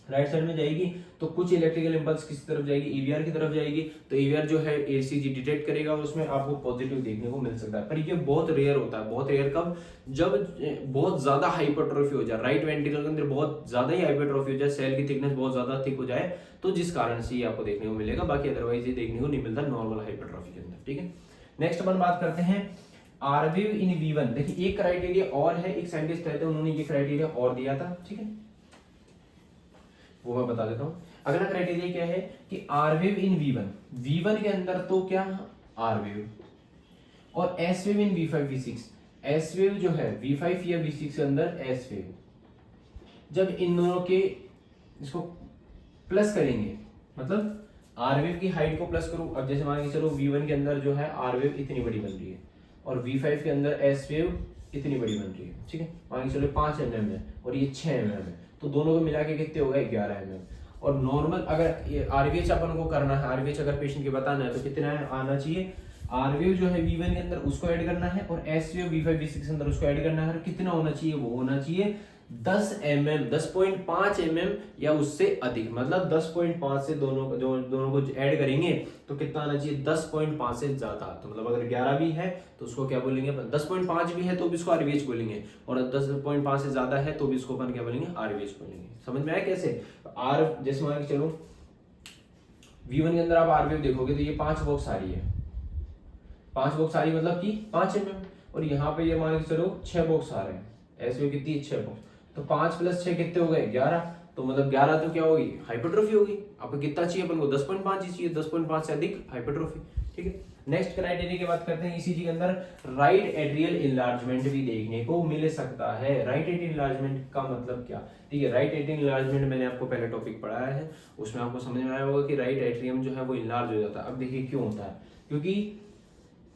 S1: राइट साइड में जाएगी तो कुछ इलेक्ट्रिकल इंपल्स किस तरफ जाएगी, ईवीआर की तरफ जाएगी, तो ईवीआर जो है एसीजी डिटेक्ट करेगा और उसमें आपको पॉजिटिव देखने को मिल सकता है। पर ये बहुत रेयर होता है, बहुत रेयर कब, जब बहुत ज्यादा हाइपरट्रोफी हो जाए, राइट वेंट्रिकल के अंदर बहुत ज्यादा ही हाइपरट्रोफी हो जाए, सेल की थिकनेस बहुत ज्यादा थिक हो जाए, तो जिस कारण से ये आपको देखने को मिलेगा, बाकी अदरवाइज ये देखने को नहीं मिलता नॉर्मल हाइपरट्रोफी के अंदर, ठीक है। नेक्स्ट अपन बात करते हैं आरवेव इन V1। देखिए एक क्राइटेरिया और है, एक साइंटिस्ट रहते हैं उन्होंने ये क्राइटेरिया और दिया था, ठीक है, वो मैं बता देता हूं। अगला क्राइटेरिया क्या है कि आरवेव इन V1 के अंदर तो क्या आरवेव, और S wave in V5 V6। S wave जो है V5 या V6 के अंदर एस वेव, जब इन दोनों के इसको प्लस करेंगे, मतलब आर वेव की हाइट को प्लस करूं, अब जैसे मान के चलो V1 के अंदर जो है आर वेव इतनी बड़ी बन रही है और V5 के अंदर एस वेव इतनी बड़ी बन रही है, ठीक है, मान के चलो 5 mm है और ये 6 mm है, तो दोनों को मिला के कितने हो गए, 11 mm। और नॉर्मल अगर आरवीएच अपन को करना है, आरवीएच अगर पेशेंट के बताना है तो कितना आना चाहिए, आरवेव जो है V1 के अंदर उसको ऐड करना है और एस वेव V5 V6 के अंदर उसको ऐड करना है, कितना होना चाहिए, वो होना चाहिए 10 mm, 10.5 mm या उससे अधिक। मतलब 10.5 से दोनों को ऐड करेंगे तो कितना आना चाहिए, 10.5 से ज्यादा। तो मतलब अगर 11 भी है तो उसको क्या बोलेंगे, 10.5 भी है तो भी इसको आरवीएच बोलेंगे, और 10.5 से ज्यादा है तो भी इसको अपन क्या बोलेंगे, आरवीएच बोलेंगे। समझ में आया कैसे, आर जैसे मान के चलो V1 के अंदर आप आरवेव देखोगे तो ये 5 बॉक्स आ रही है, 5 बॉक्स आ रही मतलब कि 5 mm, और यहाँ पे ये मान के चलो 6 बॉक्स आ रहे हैं, ऐसे कितनी 6 बॉक्स, तो 5 + 6 कितने हो गए, 11। तो मतलब 11 तो क्या होगी, हाइपरट्रोफी होगी। आपको कितना चाहिए, अपन को 10.5 ही चाहिए, 10.5 से अधिक हाइपरट्रोफी, ठीक है। नेक्स्ट क्राइटेरिया की बात करते हैं, ईसीजी के अंदर राइट एट्रियल इनलार्जमेंट भी देखने को मिल सकता है। राइट एट्रियल इनलार्जमेंट का मतलब क्या, ठीक है, राइट एट्रियल इनलार्जमेंट मैंने आपको पहले टॉपिक पढ़ाया है, उसमें आपको समझ में आया होगा कि राइट एट्रियम जो है वो इनलार्ज हो जाता है। अब देखिए क्यों होता है, क्योंकि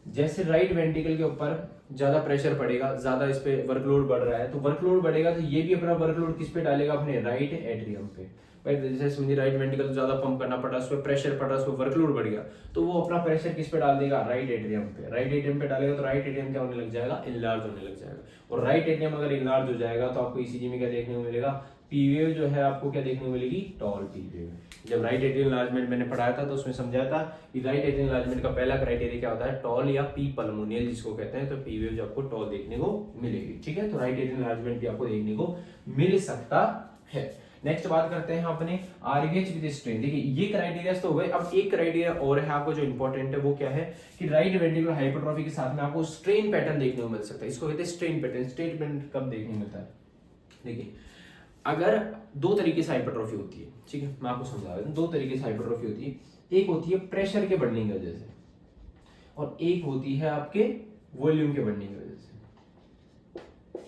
S1: जैसे राइट वेंट्रिकल के ऊपर ज्यादा प्रेशर पड़ेगा, ज्यादा इस पे वर्कलोड बढ़ रहा है, तो वर्कलोड बढ़ेगा तो ये भी अपना वर्कलोड किस पे डालेगा, अपने राइट एट्रियम पे। भाई जैसे समझिए राइट वेंट्रिकल ज्यादा पंप करना पड़ा, उस पर प्रेशर पड़ रहा, उस पर वर्कलोड बढ़ गया, तो वो अपना प्रेशर किस पे डाल देगा, राइट एट्रियम पे। राइट एट्रियम पे डालेगा तो राइट एट्रियम क्या होने लग जाएगा, इनलार्ज होने लग जाएगा। और राइट एट्रियम अगर इनलार्ज हो जाएगा तो आपको ईसीजी में क्या देखने को मिलेगा, पी वेव जो है आपको क्या देखने को मिलेगी, टॉल पी वेव। जब राइट एट्रियल एनलार्जमेंट मैंने पढ़ाया था तो उसमें समझाया था कि राइट एट्रियल एनलार्जमेंट का पहला क्राइटेरिया क्या होता है, टॉल या पी पल्मोनियल जिसको कहते हैं, तो पी वेव जो आपको टॉल देखने को मिलेगी। ठीक है, तो राइट एट्रियल एनलार्जमेंट भी आपको देखने को मिल सकता है। नेक्स्ट बात करते हैं अपने आरवीएच विद स्ट्रेन। देखिए ये क्राइटेरिया तो हो गए, अब एक क्राइटेरिया और है आपको जो इंपॉर्टेंट है, वो क्या है कि राइट वेंट्रिकुलर हाइपरट्रॉफी के साथ में आपको स्ट्रेन पैटर्न देखने को मिल सकता है। इसको कहते हैं स्ट्रेन पैटर्न। स्ट्रेन पैटर्न कब देखने को मिलता है, देखिए अगर दो तरीके से हाइपरट्रॉफी होती है, ठीक है, मैं आपको समझा देता हूं। दो तरीके से हाइपरट्रॉफी होती है, एक होती है प्रेशर के बढ़ने की वजह से और एक होती है आपके वॉल्यूम के बढ़ने की वजह से।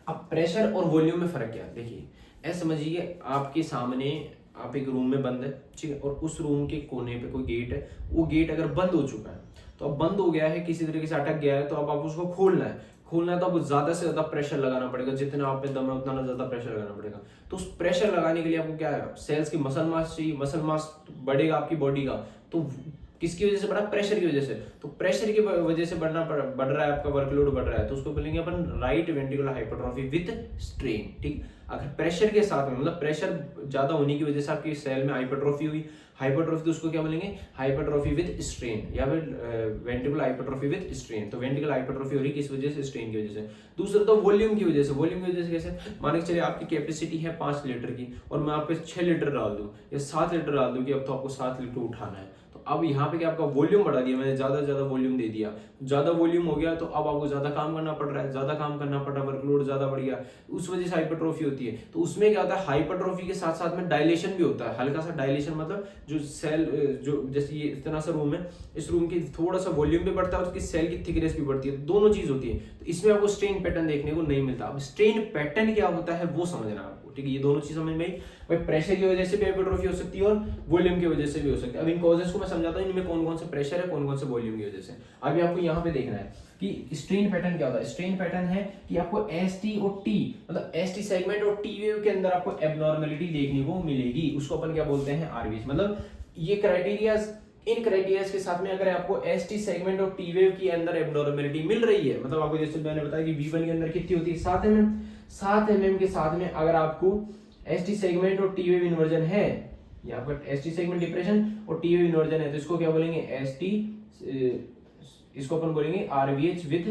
S1: अब प्रेशर और वॉल्यूम में फर्क क्या है, देखिए ऐसा समझिए आपके सामने आप एक रूम में बंद है, ठीक है, और उस रूम के कोने पे कोई गेट है, वो गेट अगर बंद हो चुका है, तो अब बंद हो गया है, किसी तरीके से अटक गया है, तो अब आप उसको खोलना है तो आपको ज्यादा से ज्यादा प्रेशर लगाना पड़ेगा, जितना आप में दम है उतना ज्यादा प्रेशर लगाना पड़ेगा। तो उस प्रेशर लगाने के लिए आपको क्या है, सेल्स की मसल मास चाहिए, मसल मास बढ़ेगा आपकी बॉडी का, तो किसकी वजह से बढ़ा, प्रेशर की वजह से। तो प्रेशर की वजह से बढ़ रहा है, आपका वर्कलोड बढ़ रहा है, तो उसको बोलेंगे अपन right ventricular hypertrophy with strain. ठीक, अगर प्रेशर के साथ में, मतलब प्रेशर ज्यादा होने की वजह से आपकी सेल में हाइपरट्रॉफी हुई, तो उसको क्या बोलेंगे, हाइपरट्रॉफी विद स्ट्रेन, या फिर वेंट्रिकुलर हाइपरट्रॉफी विद स्ट्रेन। तो वेंट्रिकुलर हाइपरट्रॉफी हो रही है किस वजह से, स्ट्रेन की वजह से। दूसरा तो वॉल्यूम की वजह से। वॉल्यूम की वजह से कैसे, मान के चलिए आपकी कैपेसिटी है 5 लीटर की और मैं आप पे 6 लीटर डाल दूं या 7 लीटर डाल दूं कि अब तो आपको 7 लीटर उठाना है, तो अब यहाँ पे क्या आपका वॉल्यूम बढ़ा दिया मैंने, ज्यादा वॉल्यूम दे दिया, ज्यादा वॉल्यूम हो गया, तो अब आपको ज्यादा काम करना पड़ रहा है, वर्कलोड ज्यादा बढ़ गया, उस वजह से हाइपरट्रॉफी होती है। तो उसमें क्या होता है, हाइपरट्रॉफी के साथ साथ में डायलेशन भी होता है, हल्का सा डायलेशन, मतलब जो सेल जो जैसे ये इतना सा रूम है, इस रूम की थोड़ा सा वॉल्यूम भी बढ़ता है और उसकी सेल की थिकनेस भी बढ़ती है, दोनों चीज होती है। तो इसमें आपको स्ट्रेन पैटर्न देखने को नहीं मिलता। अब स्ट्रेन पैटर्न क्या होता है वो समझना आपको, ठीक है, ये दोनों चीज समझ में आई। भाई प्रेशर की वजह से भी हाइपरट्रॉफी हो सकती है और वॉल्यूम की वजह से भी हो सकती है। अब इन कॉजेस को मैं समझाता हूँ, इनमें कौन कौन से प्रेशर है, कौन कौन से वॉल्यूम की वजह से। अभी आपको यहाँ पे देखना है कि स्ट्रेन पैटर्न क्या होता है। स्ट्रेन पैटर्न है कि आपको एसटी और टी, मतलब एसटी सेगमेंट और टी वेव के अंदर आपको एबनॉर्मेलिटी देखने को मिलेगी, उसको अपन क्या बोलते हैं, आरवीएच। मतलब ये क्राइटेरियाज, इन क्राइटेरियाज के साथ में अगर आपको एसटी सेगमेंट और टी वेव के अंदर एबनॉर्मेलिटी मिल रही है, मतलब आपको जैसे मैंने बताया कि V1 के अंदर कितनी होती है, 7 mm, 7 mm के साथ में अगर आपको एसटी सेगमेंट और टी वेव इन्वर्जन है, यहाँ पर एसटी सेगमेंट डिप्रेशन और टी वेव इन्वर्जन है, तो इसको क्या बोलेंगे, एसटी, इसको अपन बोलेंगे आरवीएच विद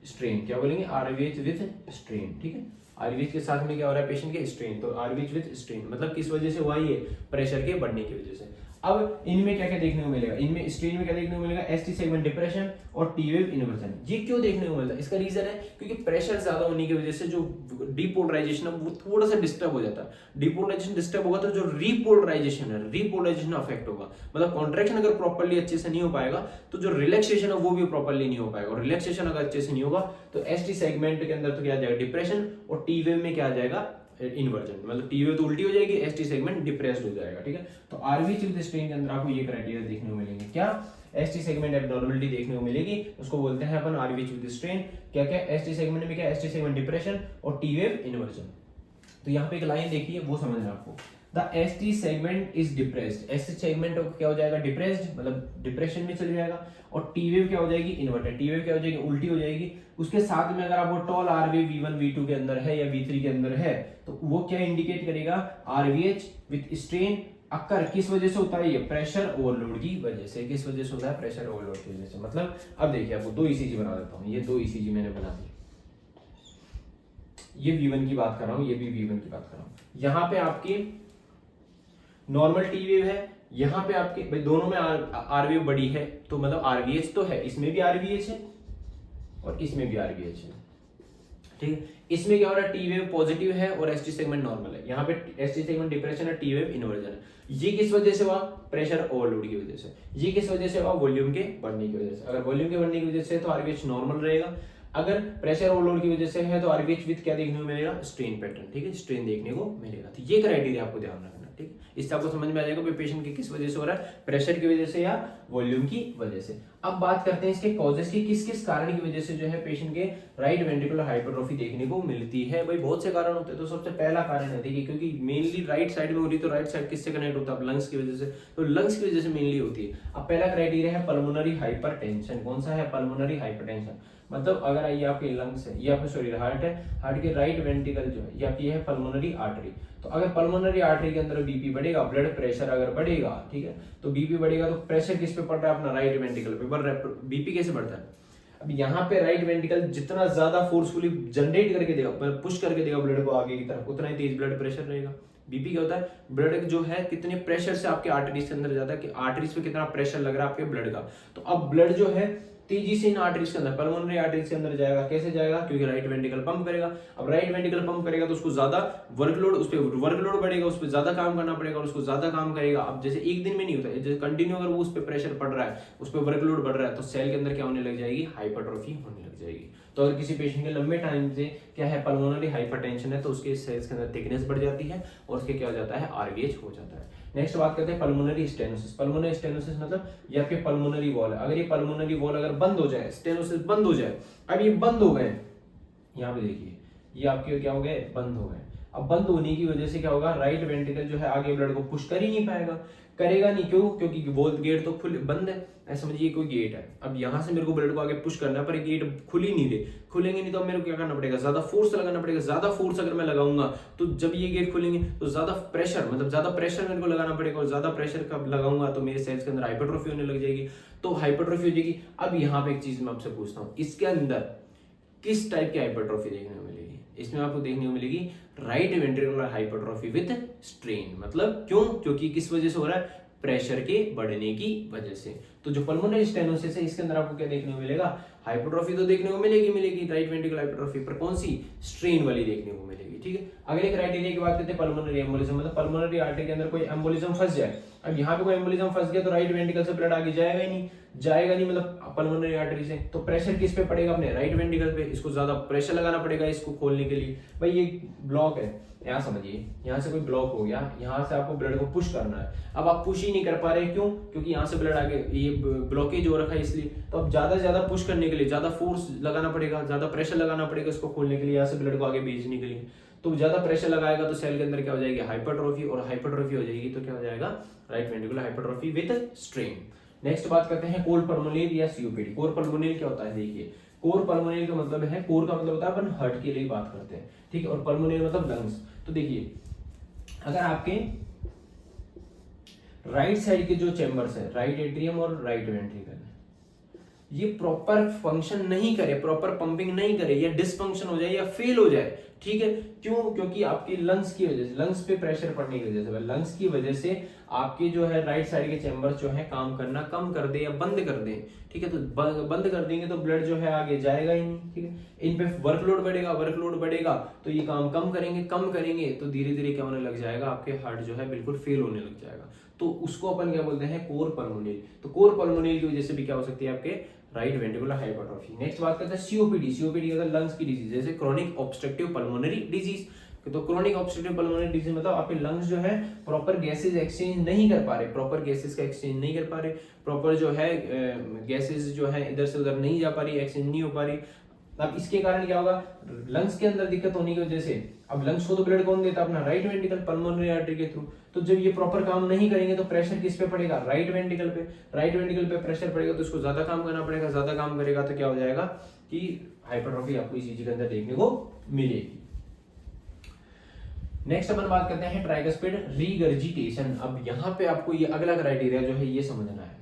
S1: स्ट्रेन। क्या बोलेंगे, आरवीएच विद स्ट्रेन। ठीक है, आरवीएच के साथ में क्या हो रहा है पेशेंट के, स्ट्रेन। तो आरवीएच विद स्ट्रेन मतलब किस वजह से हुआ, ये प्रेशर के बढ़ने की वजह से। अब इनमें क्या क्या देखने को मिलेगा, इनमें स्ट्रेन में क्या देखने को मिलेगा, एसटी सेगमेंट डिप्रेशन और टी वेव इन्वर्जन। ये क्यों देखने को मिलता है, इसका रीजन है क्योंकि प्रेशर ज्यादा होने की वजह से जो डीपोलराइजेशन है वो थोड़ा सा डिस्टर्ब हो जाता है। डीपोलराइजेशन डिस्टर्ब होगा तो जो रीपोलराइजेशन है, रीपोलराइजेशन अफेक्ट होगा, मतलब कॉन्ट्रैक्शन अगर प्रॉपर्ली अच्छे से नहीं हो पाएगा तो जो रिलैक्सेशन है वो भी प्रॉपर्ली नहीं हो पाएगा, और रिलैक्सेशन अगर अच्छे से नहीं होगा तो एसटी सेगमेंट के अंदर तो क्या आ जाएगा, डिप्रेशन, और टी वेव में क्या आ जाएगा, इन्वर्जन, मतलब टी वेव तो उल्टी हो जाएगी, एसटी सेगमेंट डिप्रेस्ड हो जाएगा। ठीक है, तो आरवीएच विद स्ट्रेन के अंदर आपको ये क्राइटेरिया देखने को मिलेंगे, क्या, एसटी सेगमेंट एब्नॉर्मलिटी देखने को मिलेगी, उसको बोलते हैं अपन आरवीएच विद स्ट्रेन। क्या क्या, एसटी सेगमेंट में क्या, एसटी सेगमेंट डिप्रेशन और टी वेव इन्वर्जन। तो यहाँ पे एक लाइन देखिए वो समझना आपको, the ST segment is depressed, ST segment क्या हो जाएगा, डिप्रेस्ड, मतलब डिप्रेशन में चले जाएगा, और टी वेव क्या हो जाएगी, इन्वर्टेड, टी वेव क्या हो जाएगी, उल्टी हो जाएगी। उसके साथ में अगर आपको टॉल आरवेव V1 V2 के अंदर है या V3 के अंदर है, तो वो क्या इंडिकेट करेगा, आरवीएच विद स्ट्रेन अक्कर किस वजह से होता है, ये प्रेशर ओवरलोड की वजह से। किस वजह से होता है, प्रेशर ओवरलोड की वजह से। मतलब अब देखिए आपको दो ईसीजी बना देता हूँ, ये दो ईसीजी मैंने बना दी, ये V1 की बात कर रहा हूँ, ये भी V1 की बात कर रहा हूँ। यहाँ पे आपकी नॉर्मल टी वेव है, यहाँ पे आपके भाई दोनों में आर वेव बड़ी है, तो मतलब आरवीएच तो है, इसमें भी आरवीएच है और इसमें भी आरवीएच है। ठीक है, इसमें क्या हो रहा है, टी वेव पॉजिटिव है और एसटी सेगमेंट नॉर्मल है, यहाँ पे एसटी सेगमेंट डिप्रेशन है, टी वेव इन्वर्जन है। ये किस वजह से हुआ, प्रेशर ओवरलोड की वजह से। ये किस वजह से हुआ, वॉल्यूम के बढ़ने की वजह से। अगर वॉल्यूम के बढ़ने की वजह से तो आरवीएच नॉर्मल रहेगा, अगर प्रेशर ओवरलोड की वजह से है तो आरवीएच विद क्या देखने को मिलेगा, स्ट्रेन पैटर्न। ठीक है, स्ट्रेन देखने को मिलेगा। तो ये क्राइटेरिया आपको ध्यान रखना। ठीक, इससे आपको समझ में आ जाएगा पेशेंट की किस वजह से हो रहा है, प्रेशर की वजह से या वॉल्यूम की वजह से। अब बात करते हैं इसके कॉजेस की, किस किस कारण की वजह से जो है पेशेंट के राइट वेंट्रिकुलर हाइपरट्रॉफी देखने को मिलती है। भाई बहुत से कारण होते हैं, तो सबसे पहला कारण है देखिए, क्योंकि मेनली राइट साइड में हो रही, तो राइट साइड किससे कनेक्ट होता है, लंग्स की वजह से, तो लंग्स की वजह से मेनली होती है। अब पहला क्राइटेरिया है पल्मोनरी हाइपरटेंशन। कौन सा है, पल्मोनरी हाइपरटेंशन। मतलब अगर ये आपके लंग्स है, ये आपके सॉरी हार्ट है, हार्ट के राइट वेंट्रिकल जो है, ये आपकी है पल्मोनरी आर्टरी। तो अगर पल्मोनरी आर्टरी के अंदर बीपी बढ़ेगा, ब्लड प्रेशर अगर बढ़ेगा, ठीक है, तो बीपी बढ़ेगा तो प्रेशर किस पे पड़ रहा है, अपना राइट वेंट्रिकल पे बढ़ रहा है। बीपी कैसे बढ़ता है, अब यहाँ पे राइट वेंट्रिकल जितना ज्यादा फोर्सफुली जनरेट करके देगा, पुश करके देगा ब्लड को आगे की तरफ, उतना ही तेज ब्लड प्रेशर रहेगा। बीपी क्या होता है, ब्लड जो है कितने प्रेशर से आपके आर्टरीज के अंदर जाता है, कि आर्टरीज पे कितना प्रेशर लग रहा है आपके ब्लड का। तो अब ब्लड जो है तेजी से इन आर्टरीज के अंदर, पल्मोनरी आर्टरीज के अंदर जाएगा। कैसे जाएगा, क्योंकि राइट वेंट्रिकल पंप करेगा। अब राइट वेंट्रिकल पंप करेगा तो उसको ज्यादा वर्कलोड, उस पर वर्कलोड बढ़ेगा, उस पर ज्यादा काम करना पड़ेगा और उसको ज्यादा काम करेगा। अब जैसे एक दिन में नहीं होता, जैसे कंटिन्यू अगर वो उस पर प्रेशर पड़ रहा है, उस पर वर्कलोड बढ़ रहा है, तो सेल के अंदर क्या होने लग जाएगी, हाइपरट्रॉफी होने लग जाएगी। तो अगर किसी पेशेंट के लंबे टाइम से क्या है, पल्मोनरी हाइपरटेंशन है, तो उसके सेल्स के अंदर थिकनेस बढ़ जाती है और उसके क्या हो जाता है, आरवीएच हो जाता है। नेक्स्ट बात करते हैं पल्मोनरी स्टेनोसिस। पल्मोनरी स्टेनोसिस मतलब ये आपके पल्मोनरी वॉल है, अगर ये पल्मोनरी वॉल अगर बंद हो जाए, स्टेनोसिस बंद हो जाए, अब ये बंद हो गए, यहाँ पे देखिए ये आपके क्या हो गए, बंद हो गए। अब बंद होने की वजह से क्या होगा, राइट वेंट्रिकल जो है आगे ब्लड को पुश कर ही नहीं पाएगा, करेगा नहीं। क्यों, क्योंकि वॉल गेट तो खुल बंद है, ऐसा समझिए कोई गेट है। अब यहाँ से मेरे को ब्लड को आगे पुश करना है, पर गेट खुल ही नहीं रहे, खुलेंगे नहीं तो मेरे को क्या करना पड़ेगा, ज्यादा फोर्स लगाना पड़ेगा। ज्यादा फोर्स अगर मैं लगाऊंगा तो जब ये गेट खुलेंगे तो ज्यादा प्रेशर, मतलब ज्यादा प्रेशर मेरे को लगाना पड़ेगा, और ज्यादा प्रेशर कब लगाऊंगा तो मेरे सेल्स के अंदर हाइपरट्रॉफी होने लग जाएगी, तो हाइपरट्रॉफी हो जाएगी। अब यहाँ पे एक चीज मैं आपसे पूछता हूँ, इसके अंदर किस टाइप की हाइपरट्रॉफी देखने को मिलेगी, इसमें आपको देखने को मिलेगी right ventricular hypertrophy with strain. मतलब क्यों, क्योंकि किस वजह से हो रहा है, प्रेशर के बढ़ने की वजह से। तो जो पल्मोनरी स्टेनोसिस है, इसके अंदर आपको क्या देखने को मिलेगा, हाइपरट्रॉफी तो देखने को मिलेगी राइट वेंट्रिकुलर हाइपरट्रॉफी, पर कौन सी, स्ट्रेन वाली देखने को मिलेगी। ठीक है, अगले क्राइटेरिया की बात करते हैं पल्मोनरी एम्बोलिज्म। मतलब पल्मोनरी आर्टरी के अंदर कोई एम्बोलिज्म फंस जाए, अब यहाँ पे कोई एम्बोलिज्म फंस गया तो राइट वेंट्रिकल से ब्लड आगे जाएगा ही नहीं, मतलब पल्मोनरी आर्टरी से, तो प्रेशर किस पे पड़ेगा, अपने राइट वेंट्रिकल पे। इसको ज्यादा प्रेशर लगाना पड़ेगा इसको खोलने के लिए। भाई ये ब्लॉक है, यहाँ समझिए, यहाँ से कोई ब्लॉक हो गया, यहाँ से आपको ब्लड को पुश करना है, अब आप पुश ही नहीं कर पा रहे, क्यों, क्योंकि यहाँ से ब्लड आगे, ये ब्लॉकेज हो रखा है इसलिए। तो अब ज्यादा से ज्यादा पुश करने के लिए ज्यादा फोर्स लगाना पड़ेगा, ज्यादा प्रेशर लगाना पड़ेगा इसको खोलने के लिए, यहाँ से ब्लड को आगे भेजने के लिए। तो ज्यादा प्रेशर लगाएगा तो सेल के अंदर क्या हो जाएगी, हाइपरट्रॉफी, और हाइपरट्रॉफी हो जाएगी तो क्या हो जाएगा, right ventricular hypertrophy with strain. Next बात करते हैं कोर पल्मोनरी या सीओपीडी। कोर पल्मोनरी क्या होता है, देखिए कोर पल्मोनरी का मतलब है, कोर का मतलब होता है अपन हार्ट के लिए बात करते हैं, ठीक है, और पल्मोनरी मतलब लंग्स। तो देखिए अगर आपके राइट साइड के जो चेंबर्स है, राइट एट्रियम और राइट वेंट्रिकल, ये प्रॉपर फंक्शन नहीं करे, प्रॉपर पंपिंग नहीं करे, या डिसफंक्शन हो जाए या फेल हो जाए, ठीक है, क्यों, क्योंकि आपकी लंग्स की वजह से, लंग्स पे प्रेशर पड़ने की वजह से, लंग्स की वजह से आपके जो है राइट साइड के चेंबर्स जो है काम करना कम कर दे या बंद कर दे, ठीक है, तो बंद कर देंगे तो ब्लड जो है आगे जाएगा ही नहीं, ठीक है, इन पे वर्कलोड बढ़ेगा तो ये काम कम करेंगे तो धीरे धीरे क्या होने लग जाएगा, आपके हार्ट जो है बिल्कुल फेल होने लग जाएगा। तो उसको अपन क्या बोलते हैं, कोर पल्मोनरी। तो कोर पल्मोनरी की वजह से भी क्या हो सकती है, आपके राइट वेंट्रिकुलर हाइपरट्रॉफी। नेक्स्ट बात करते हैं सीओपीडी। सीओपीडी का लंग्स की डिजीज, जैसे क्रोनिक ऑब्स्ट्रक्टिव पल्मोनरी डिजीज। तो क्रोनिक ऑब्स्ट्रक्टिव पल्मोनरी डिजीज मतलब आपके लंग्स जो है प्रॉपर गैसेस एक्सचेंज नहीं कर पा रहे, प्रॉपर गैसेस का एक्सचेंज नहीं कर पा रहे, प्रॉपर जो है गैसेस जो है इधर से उधर नहीं जा पा रही, एक्सचेंज नहीं हो पा रही। अब इसके कारण क्या होगा, लंग्स के अंदर दिक्कत होने की वजह से, अब लंग्स को तो ब्लड कौन देता है, अपना राइट वेंट्रिकल पल्मोनरी आर्टरी के थ्रू। तो जब ये प्रॉपर काम नहीं करेंगे तो प्रेशर किस पे पड़ेगा, राइट वेंट्रिकल पे। राइट वेंट्रिकल पे प्रेशर पड़ेगा तो इसको ज्यादा काम करना पड़ेगा, ज्यादा काम करेगा तो क्या हो जाएगा कि हाइपरट्रॉफी आपको इस चीज के अंदर देखने को मिलेगी। नेक्स्ट अपन बात करते हैं ट्राइगस्पिड रीगर्जिटेशन। अब यहाँ पे आपको ये अगला क्राइटेरिया जो है ये समझना है,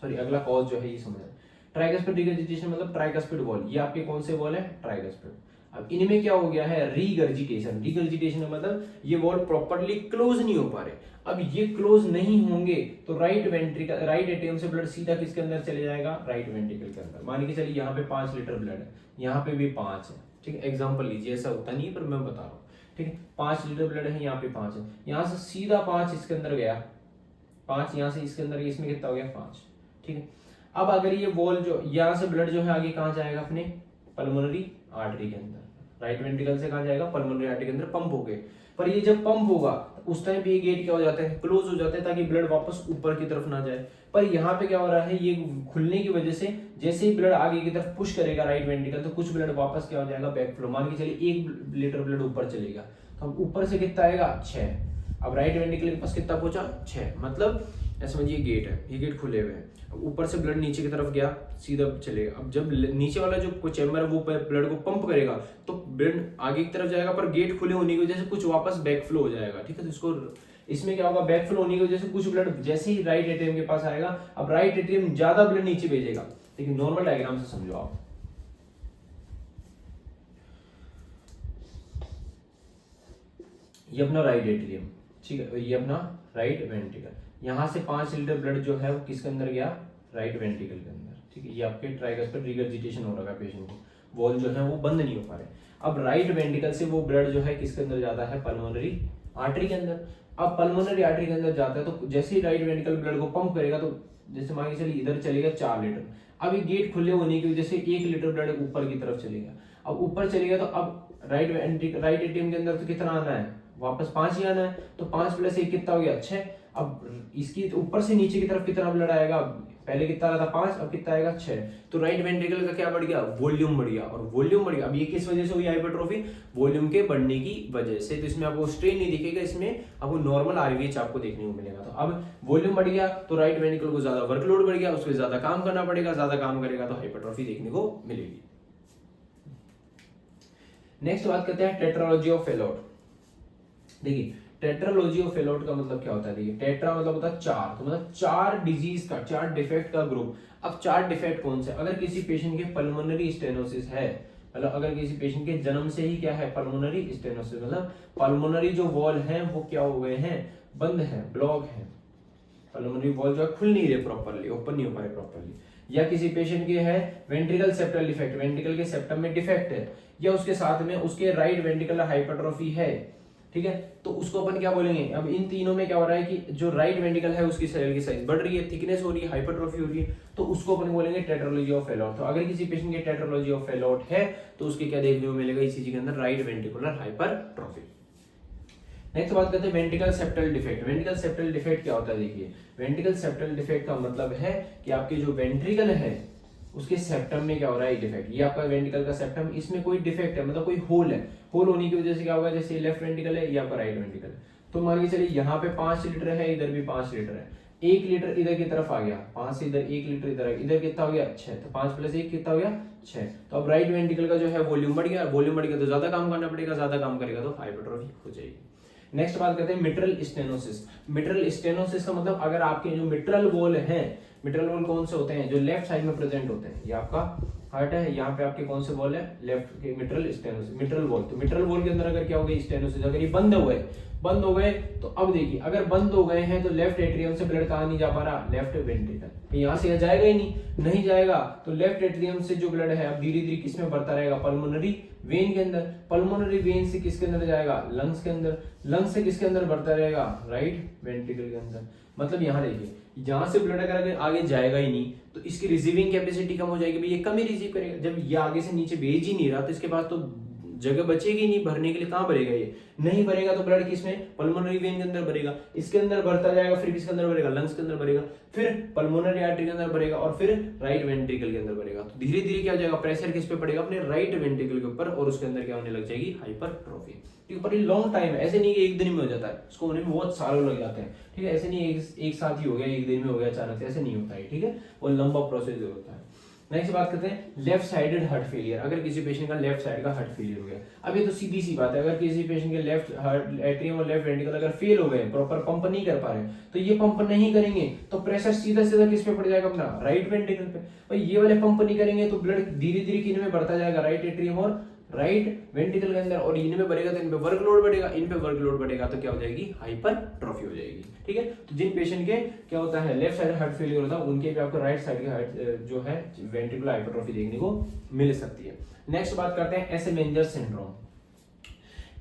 S1: सॉरी अगला कॉज जो है ये समझना है। ट्राइगस्पिड रीगर्जिटेशन मतलब ट्राइगस्पिड वॉल, ये आपके कौन से वॉल है, ट्राइगस्पिड। अब इनमें क्या हो गया है, रीगर्जिटेशन। रीगर्जिटेशन मतलब ये वॉल प्रॉपर्ली क्लोज नहीं हो पा रहे। अब ये क्लोज नहीं होंगे तो राइट वेंट्रिकल, राइट एट्रियम से ब्लड सीधा किसके अंदर चले जाएगा, राइट वेंट्रिकल के अंदर। मान के चलिए यहाँ पे 5 लीटर ब्लड है, यहाँ पे भी 5 है, ठीक है, एग्जाम्पल लीजिए, ऐसा होता नहीं है पर मैं बता रहा हूँ, ठीक है, 5 लीटर ब्लड है, यहाँ पे 5 है, यहाँ से सीधा 5 इसके अंदर गया, 5 यहाँ से इसके अंदर, इसमें कितना हो गया 5, ठीक है। अब अगर ये वॉल जो यहाँ से ब्लड जो है आगे कहाँ जाएगा, अपने पल्मोनरी आर्टरी के अंदर, राइट वेंट्रिकल से कहाँ जाएगा, पल्मोनरी आर्टरी के अंदर पंप हो गए। पर ये जब पंप होगा उस टाइम पे ये गेट क्या हो जाता है, क्लोज हो जाता है, ताकि ब्लड वापस ऊपर की तरफ ना जाए। पर यहाँ पे क्या हो रहा है, ये खुलने की वजह से जैसे ही ब्लड आगे की तरफ पुश करेगा राइट वेंट्रिकल, तो कुछ ब्लड वापस क्या हो जाएगा, बैक फ्लो। मान के चलिए 1 लीटर ब्लड ऊपर चलेगा, तो अब ऊपर से कितना आएगा, 6। अब राइट वेंट्रिकल के पास कितना पहुंचा, 6। मतलब ऐसा समझिए गेट है, ये गेट खुले हुए हैं, अब ऊपर से ब्लड नीचे की तरफ गया, सीधा चलेगा। अब जब नीचे वाला जो चैम्बर है वो ब्लड को पंप करेगा, तो ब्लड आगे की तरफ जाएगा, पर गेट खुले होने की वजह से कुछ वापस बैक फ्लो हो जाएगा। ठीक है, तो इसको इसमें क्या होगा, बैक फ्लो होने की वजह से कुछ ब्लड जैसे ही राइट एट्रियम के पास आएगा, अब राइट एट्रियम ज्यादा ब्लड नीचे भेजेगा। लेकिन नॉर्मल डायग्राम से समझो आप, ये अपना राइट एट्रियम, ठीक है, ये अपना राइट वेंट्रिकल। यहां से 5 लीटर ब्लड जो है वो किसके अंदर गया, राइट वेंट्रिकल के अंदर। ठीक है, ये आपके ट्राइगस पर रिगर्जिटेशन हो रहा है पेशेंट को, वॉल जो है वो बंद नहीं हो पा रहे। अब राइट वेंट्रिकल से वो ब्लड जो है किसके अंदर जाता है, पल्मोनरी आर्टरी के अंदर। अब पल्मोनरी आर्टरी के अंदर जाता है, तो जैसे ही राइट वेंट्रिकल ब्लड को पंप करेगा, तो जैसे मान के चलिए इधर चलेगा 4 लीटर। अब ये गेट खुले होने की वजह से 1 लीटर ब्लड ऊपर की तरफ चलेगा। अब ऊपर चलेगा, तो अब राइट एट्रियम के अंदर तो कितना आना है, वापस 5 ही आना है। तो 5 + 1 कितना हो गया, 6। अब इसकी ऊपर से नीचे की तरफ कितना ब्लड आएगा, पहले कितना आ रहा था 5, अब कितना आएगा 6। तो राइट वेंट्रिकल का क्या बढ़ गया, वॉल्यूम बढ़ गया, और वॉल्यूम बढ़ गया। अब ये किस वजह से हुई हाइपरट्रोफी, वॉल्यूम के बढ़ने की वजह से। तो इसमें आपको स्ट्रेन नहीं दिखेगा, इसमें आपको नॉर्मल आरवीएच आपको देखने को मिलेगा। तो अब वॉल्यूम बढ़ गया, तो राइट वेंट्रिकल को ज्यादा वर्कलोड बढ़ गया, उसको ज्यादा काम करना पड़ेगा, ज्यादा काम करेगा तो हाइपरट्रोफी देखने को मिलेगी। नेक्स्ट बात करते हैं टेट्रालॉजी ऑफ फेलोट। देखिए टेट्रालॉजी ऑफ फेलोट का मतलब क्या होता है, देखिए टेट्रा मतलब होता है 4, तो मतलब 4 डिजीज का, 4 डिफेक्ट का ग्रुप। अब 4 डिफेक्ट कौन से, अगर किसी पेशेंट के पल्मोनरी स्टेनोसिस है, मतलब अगर किसी पेशेंट के जन्म से ही क्या है, पल्मोनरी स्टेनोसिस, मतलब पल्मोनरी जो वॉल है वो क्या हो गए हैं, बंद है, ब्लॉक है, पल्मोनरी वॉल जो है खुल नहीं रहे प्रॉपर्ली, ओपन नहीं हो पा रहे प्रॉपर्ली। या किसी पेशेंट के है वेंट्रिकल सेप्टल डिफेक्ट, वेंट्रिकल के सेप्टम में डिफेक्ट है, या उसके साथ में उसके राइट वेंट्रिकल हाइपरट्रोफी है। ठीक है, तो उसको अपन क्या बोलेंगे, अब इन तीनों में क्या हो रहा है कि जो राइट वेंट्रिकल है उसकी सेल की साइज बढ़ रही है, थिकनेस हो रही है, हाइपरट्रोफी हो रही है, तो उसको अपन बोलेंगे टेट्रालॉजी ऑफ फेलोट। तो अगर किसी पेशेंट के टेट्रालॉजी ऑफ फेलोट है, तो उसके क्या देखने को मिलेगा, इसी के अंदर राइट वेंट्रिकुलर हाइपरट्रोफी। नेक्स्ट बात करते हैं ventricle septal defect. Ventricle septal defect क्या होता है, देखिए वेंट्रिकल सेप्टल डिफेक्ट का मतलब है कि आपके जो वेंट्रिकल है उसके सेप्टम में क्या हो रहा है, डिफेक्ट। ये आपका वेंट्रिकल का सेप्टम, इसमें कोई डिफेक्ट है, मतलब कोई होल है, होल होने की वजह से क्या होगा, जैसे लेफ्ट वेंट्रिकल है, ये आपका राइट वेंट्रिकल है। तो मान के चलिए यहाँ पे 5 लीटर है, इधर भी 5 लीटर है, 1 लीटर इधर की तरफ आ गया, 5 से इधर 1 लीटर इधर, इधर कितना हो गया, 6। तो 5 + 1 कितना हो गया, 6। तो अब राइट वेंट्रिकल का जो है वॉल्यूम बढ़ गया, वॉल्यूम बढ़ गया तो ज्यादा काम करना पड़ेगा, ज्यादा काम करेगा तो हाइपरट्रोफी हो जाएगी। नेक्स्ट बात करते हैं मिट्रल स्टेनोसिस। मिट्रल स्टेनोसिस का मतलब अगर आपके जो मिट्रल वॉल है, मिट्रल वॉल कौन से होते हैं, जो लेफ्ट साइड में प्रेजेंट होते हैं, ये आपका हार्ट है, यहाँ पे आपके कौन से वॉल है, लेफ्ट के मिट्रल स्टेनोसिस, मिट्रल वॉल। तो मिट्रल वॉल के अंदर अगर क्या हो गई, स्टेनोसिस, अगर ये बंद हो गए, तो अब देखिए अगर बंद हो गए हैं तो लेफ्ट एट्रियम से ब्लड कहाँ नहीं जा पा रहा, लेफ्ट वेंट्रिकल, यहाँ से जाएगा ही नहीं जाएगा, तो लेफ्ट एट्रियम से जो ब्लड है अब धीरे धीरे किसमें बढ़ता रहेगा, पल्मोनरी वेन के अंदर, पल्मोनरी वेन से किसके अंदर जाएगा, लंग्स के अंदर, लंग्स से किसके अंदर बढ़ता रहेगा, राइट वेंट्रिकल के अंदर। मतलब यहाँ देखिए, जहां से ब्लड अगर आगे जाएगा ही नहीं, तो इसकी रिसीविंग कैपेसिटी कम हो जाएगी, भाई ये कम ही रिसीव करेगा। जब ये आगे से नीचे भेज ही नहीं रहा, तो इसके पास तो जगह बचेगी नहीं भरने के लिए, कहां भरेगा, ये नहीं भरेगा तो ब्लड किसमें, पल्मोनरी वेन के अंदर भरेगा, इसके अंदर बढ़ता जाएगा, फिर किसके अंदर भरेगा, लंग्स के अंदर भरेगा, फिर पल्मोनरी आर्टरी के अंदर भरेगा, और फिर राइट वेंट्रिकल के अंदर भरेगा। तो धीरे धीरे क्या हो जाएगा, प्रेशर किस पे पड़ेगा, अपने राइट वेंट्रिकल के ऊपर, और उसके अंदर क्या होने लग जाएगी, हाइपरट्रोफी। ठीक है, पर ये लॉन्ग टाइम है, ऐसे नहीं कि एक दिन में हो जाता है, इसको होने में बहुत सालों लग जाते हैं। ठीक है, ऐसे नहीं एक साथ ही हो गया, एक दिन में हो गया अचानक से, ऐसे नहीं होता है। ठीक है, वो लंबा प्रोसेस होता है। नेक्स्ट बात करते हैं लेफ्ट साइडेड हार्ट फेलियर। अगर किसी पेशेंट का लेफ्ट साइड का हार्ट फेलियर हो गया, अब ये तो सीधी सी बात है, अगर किसी पेशेंट के लेफ्ट हार्ट एट्रियम और लेफ्ट वेंट्रिकल अगर फेल हो गए, प्रॉपर पंप नहीं कर पा रहे, तो ये पंप नहीं करेंगे तो प्रेशर सीधा सीधा किस पे पड़ जाएगा, अपना राइट वेंट्रिकल पे। भाई ये वाले पंप नहीं करेंगे तो ब्लड धीरे धीरे किन में बढ़ता जाएगा, राइट एट्रियम और राइट वेंट्रिकल के अंदर, और इनमें बढ़ेगा तो इन पे वर्कलोड बढ़ेगा, इन पे वर्कलोड बढ़ेगा तो क्या हो जाएगी, हाइपरट्रोफी हो जाएगी। ठीक है, तो जिन पेशेंट के क्या होता है लेफ्ट साइड हार्ट फेलियर होता है, उनके भी आपको राइट साइड के हार्ट जो है वेंट्रिकुलर हाइपरट्रोफी देखने को मिल सकती है। नेक्स्ट बात करते हैं एसेमेंजर सिंड्रोम।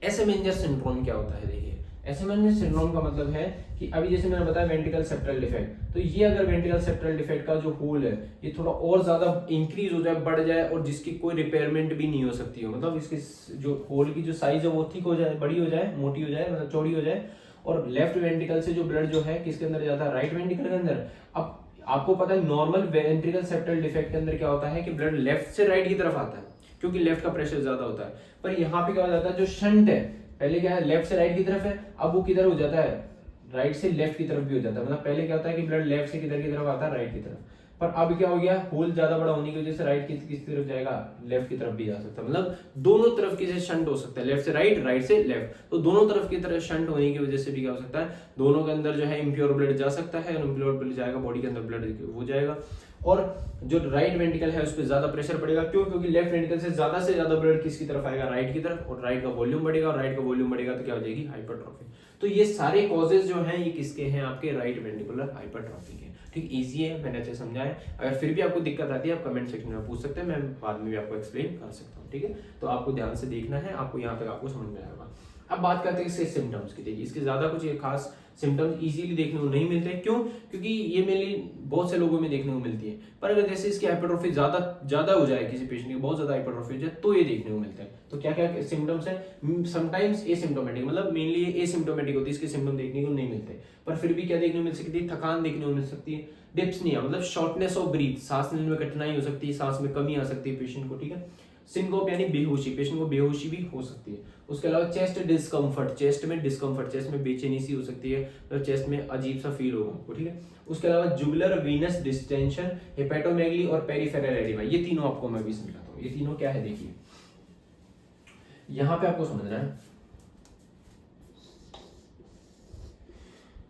S1: एसेमेंजर सिंड्रोम क्या होता है, देखिए एसेमेंजर सिंड्रोम का मतलब है कि अभी जैसे मैंने बताया वेंट्रिकल सेप्टल डिफेक्ट, तो ये अगर वेंट्रिकल सेप्टल डिफेक्ट का जो होल है ये थोड़ा और ज्यादा इंक्रीज हो जाए, बढ़ जाए, और जिसकी कोई रिपेयरमेंट भी नहीं हो सकती हो, मतलब इसकी जो होल की जो साइज है वो थिक हो जाए, बड़ी हो जाए, मोटी हो जाए, मतलब चौड़ी हो जाए, और लेफ्ट वेंट्रिकल से जो ब्लड जो है किसके अंदर जाता है, राइट वेंट्रिकल के अंदर। अब आपको पता है नॉर्मल वेंट्रिकल सेप्टल डिफेक्ट के अंदर क्या होता है कि ब्लड लेफ्ट से राइट की तरफ आता है क्योंकि लेफ्ट का प्रेशर ज्यादा होता है। पर यहाँ पे क्या हो जाता है, जो शंट है पहले क्या है लेफ्ट से राइट की तरफ है, अब वो किधर हो जाता है, राइट से लेफ्ट की तरफ भी हो जाता है। मतलब पहले क्या होता है कि ब्लड लेफ्ट से किधर की तरफ आता है, राइट की तरफ। पर अब क्या हो गया, होल ज्यादा बड़ा होने की वजह से राइट किस तरफ जाएगा, लेफ्ट की तरफ भी जा सकता है। मतलब दोनों तरफ की से शंट हो सकता है, लेफ्ट से राइट, राइट से लेफ्ट। तो दोनों तरफ की तरफ शंट होने की वजह से भी क्या हो सकता है, दोनों के अंदर जो है इम्प्योर ब्लड जा सकता है, और इम्प्योर ब्लड जाएगा बॉडी के अंदर ब्लड हो जाएगा। और जो राइट वेंट्रिकल है उस पर ज्यादा प्रेशर पड़ेगा, क्यों, क्योंकि लेफ्ट वेंट्रिकल से ज्यादा ब्लड किसकी तरफ आएगा, राइट की तरफ, और राइट का वॉल्यूम बढ़ेगा, और राइट का वॉल्यूम बढ़ेगा तो क्या हो जाएगी, हाइपरट्रॉफी। तो ये सारे कॉजेज जो हैं ये किसके हैं, आपके राइट वेंट्रिकुलर हाइपरट्रॉफी के। ठीक, इजी है, मैंने अच्छे समझा है। अगर फिर भी आपको दिक्कत आती है आप कमेंट सेक्शन में पूछ सकते हैं, मैं बाद में भी आपको एक्सप्लेन कर सकता हूँ। ठीक है, तो आपको ध्यान से देखना है, आपको यहाँ तक आपको समझ में आएगा। अब बात करते हैं इसके सिम्टम्स की। देखिए इसके ज्यादा कुछ खास सिम्टम्स इजीली देखने को नहीं मिलते, क्यों, क्योंकि ये मेनली बहुत से लोगों में देखने को मिलती है। पर अगर जैसे इसकी हाइपरट्रॉफी ज्यादा हो जाए, किसी पेशेंट की बहुत ज्यादा हाइपरट्रॉफी हो जाए, तो ये देखने को मिलता है। तो क्या क्या सिम्टम्स है, समटाइम्स एसिम्प्टोमेटिक, मतलब मेनली एसिम्प्टोमेटिक होती है, इसके सिम्टम देखने को नहीं मिलते। पर फिर भी क्या देखने को मिल सकती है, थकान देखने को मिल सकती है, डिप्सनिया मतलब शॉर्टनेस ऑफ ब्रीथ, सांस लेने में कठिनाई हो सकती है, सांस में कमी आ सकती है पेशेंट को। ठीक है, सिनकोप यानी बेहोशी, पेशेंट को बेहोशी भी हो सकती है। उसके अलावा चेस्ट डिस्कम्फर्ट, चेस्ट में बेचैनी सी हो सकती है, मतलब चेस्ट में अजीब सा फील होगा आपको। ठीक है, उसके अलावा जुगुलर वीनस डिस्टेंशन, हेपेटोमेगली और पेरिफेरल एडिमा, ये तीनों आपको मैं भी समझाता हूँ। ये तीनों क्या है, देखिए यहां पे आपको समझना है,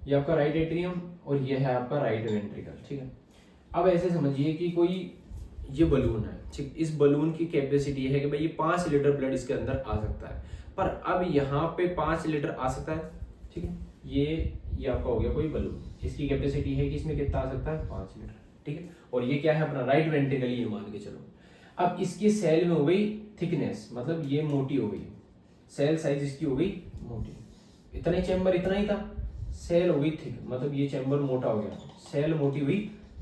S1: ये आपका राइट एट्रियम और ये है आपका राइट वेंट्रिकल। ठीक है, अब ऐसे समझिए कि कोई ये बलून है, ठीक, इस बलून की कैपेसिटी है कि भाई ये 5 लीटर ब्लड इसके अंदर आ सकता है। पर अब यहाँ पे 5 लीटर आ सकता है। ठीक है, ये आपका हो गया कोई बलून, इसकी कैपेसिटी है कि इसमें कितना आ सकता है, 5 लीटर। ठीक है, और ये क्या है अपना राइट वेंट्रिकल, ये मान के चलो। अब इसकी सेल में हो गई थिकनेस, मतलब ये मोटी हो गई, सेल साइज इसकी हो गई मोटी, इतना ही चैम्बर इतना ही था, सेल हो गई थिक, मतलब ये चैम्बर मोटा हो गया, सेल मोटी हुई,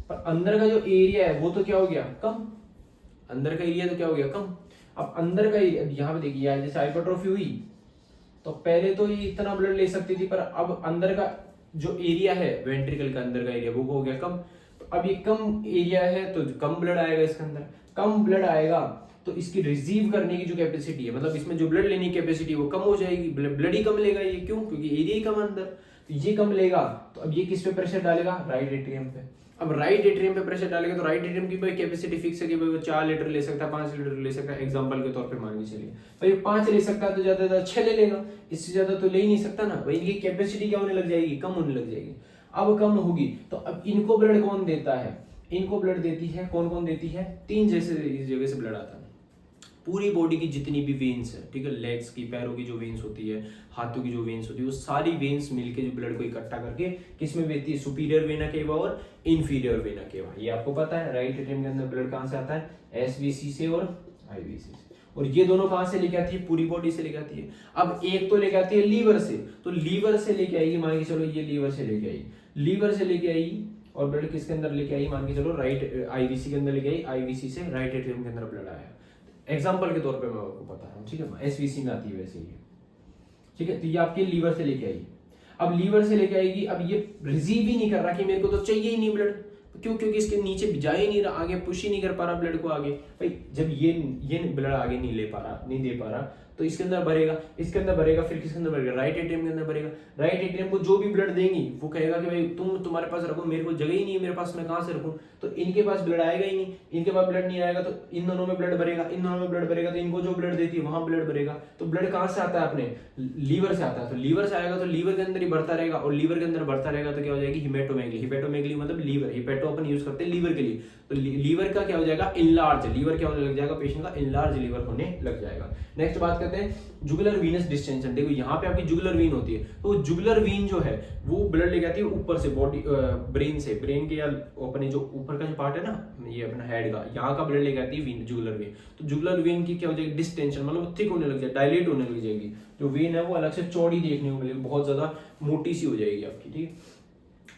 S1: पर अंदर का जो एरिया है वो तो क्या हो गया, कम। अंदर का एरिया तो क्या हो गया, कम। अब अंदर का एरिया, यहाँ पे देखिए जैसे हाइपरट्रॉफी हुई तो पहले तो ये इतना ब्लड ले सकती थी, पर अब अंदर का जो एरिया है वेंट्रिकल का अंदर का एरिया वो हो गया कम। तो अब ये कम एरिया है तो कम ब्लड आएगा इसके अंदर, कम ब्लड आएगा तो इसकी रिसीव करने की जो कैपेसिटी है, मतलब इसमें जो ब्लड लेने की कैपेसिटी वो कम हो जाएगी, ब्लड ही कम लेगा ये, क्यों, क्योंकि एरिया ही कम अंदर, तो ये कम लेगा। तो अब ये किस पे प्रेशर डालेगा, राइट एट्रियम पे। अब राइट एट्रियम पे प्रेशर डालेगा तो राइट एट्रियम की कैपेसिटी फिक्स है कि भाई वो 4 लीटर ले सकता है, 5 लीटर ले सकता है, एग्जांपल के तौर पे मान के चलिए भाई 5 ले सकता है तो ज्यादा ज्यादा 6 ले लेगा, इससे ज्यादा तो ले ही नहीं सकता ना भाई। इनकी कैपेसिटी क्या होने लग जाएगी, कम होने लग जाएगी। अब कम होगी तो अब इनको ब्लड कौन देता है, इनको ब्लड देती है कौन कौन देती है, 3 जैसे इस जगह से ब्लड आता है। पूरी बॉडी की जितनी भी वेन्स है, ठीक है, लेग्स की, पैरों की जो वेन्स होती है, हाथों की जो वेन्स होती है, वो सारी वेन्स मिलके जो ब्लड को इकट्ठा करके किस में भेजती है, सुपीरियर वेना केवा और इंफीरियर वेना केवा। ये आपको पता है राइट एट्रियम के अंदर ब्लड कहां से आता है, एसवीसी से और आईवीसी से। और ये दोनों कहां से लेके आती है, पूरी बॉडी से लेके आती है। अब एक तो लेके आती है लीवर से, तो लीवर से लेके आएगी, मान के चलो ये लीवर से लेके आई, लीवर से लेके आई, और ब्लड किसके अंदर लेके आई, मान के चलो राइट आईवीसी के अंदर लेके आई, आईवीसी से राइट एट्रियम के अंदर ब्लड आया। एग्जाम्पल के तौर पे मैं आपको बता रहा हूँ, ठीक है, एसवीसी में आती है वैसे ही, ठीक है। तो ये आपके लीवर से लेके आई, अब लीवर से लेके आएगी, अब ये रिसीव ही नहीं कर रहा कि मेरे को तो चाहिए ही नहीं ब्लड, क्यों, क्योंकि इसके नीचे जा ही नहीं रहा, आगे पुश ही नहीं कर पा रहा ब्लड को आगे। भाई जब ये ब्लड आगे नहीं ले पा रहा, नहीं दे पा रहा, तो इसके अंदर भरेगा, इसके अंदर भरेगा, फिर किसके अंदर भरेगा, राइट एट्रियम के अंदर भरेगा। राइट एट्रियम को जो भी ब्लड देंगी वो कहेगा कि भाई तुम्हारे पास रखो, मेरे को जगह ही नहीं है मेरे पास, मैं कहां से रखूं। तो इनके पास ब्लड आएगा ही नहीं, इनके पास ब्लड नहीं आएगा तो इन दोनों में ब्लड भरेगा, इन दोनों में ब्लड भरेगा, तो इनको जो ब्लड देती है वहां ब्लड भरेगा। तो ब्लड कहां से आता है, अपने लीवर से आता है, तो लीवर से आएगा तो लीवर के अंदर ही बढ़ता रहेगा, और लीवर के अंदर बढ़ता रहेगा तो क्या हो जाएगी, हिमेटोमेगली। हिमेटोमेगली मतलब लीवर, हिपेटो अपन यूज करते हैं लीवर के लिए, तो लीवर का क्या हो जाएगा, इनलार्ज, लीवर क्या होने लग जाएगा, पेशेंट का इनलार्ज लीवर होने लग जाएगा। नेक्स्ट बात करते हैं जुगुलर वीनस डिस्टेंशन। देखो यहाँ पे आपकी जुगुलर वीन होती है, तो जुगुलर वीन जो है वो ब्लड लेके आती है ऊपर से, बॉडी ब्रेन से, ब्रेन के या अपने जो ऊपर का जो पार्ट है ना, ये अपना हेड का, यहाँ का ब्लड लेके आती है वीन, जुगुलर वीन। तो जुगुलर वीन की क्या हो जाएगी, डिस्टेंशन, मतलब थिक होने लग जाएगी, डायलेट होने लग जाएगी। जो वीन है वो अलग से चौड़ी देखने को मिलेगी, बहुत ज्यादा मोटी सी हो जाएगी आपकी, ठीक है।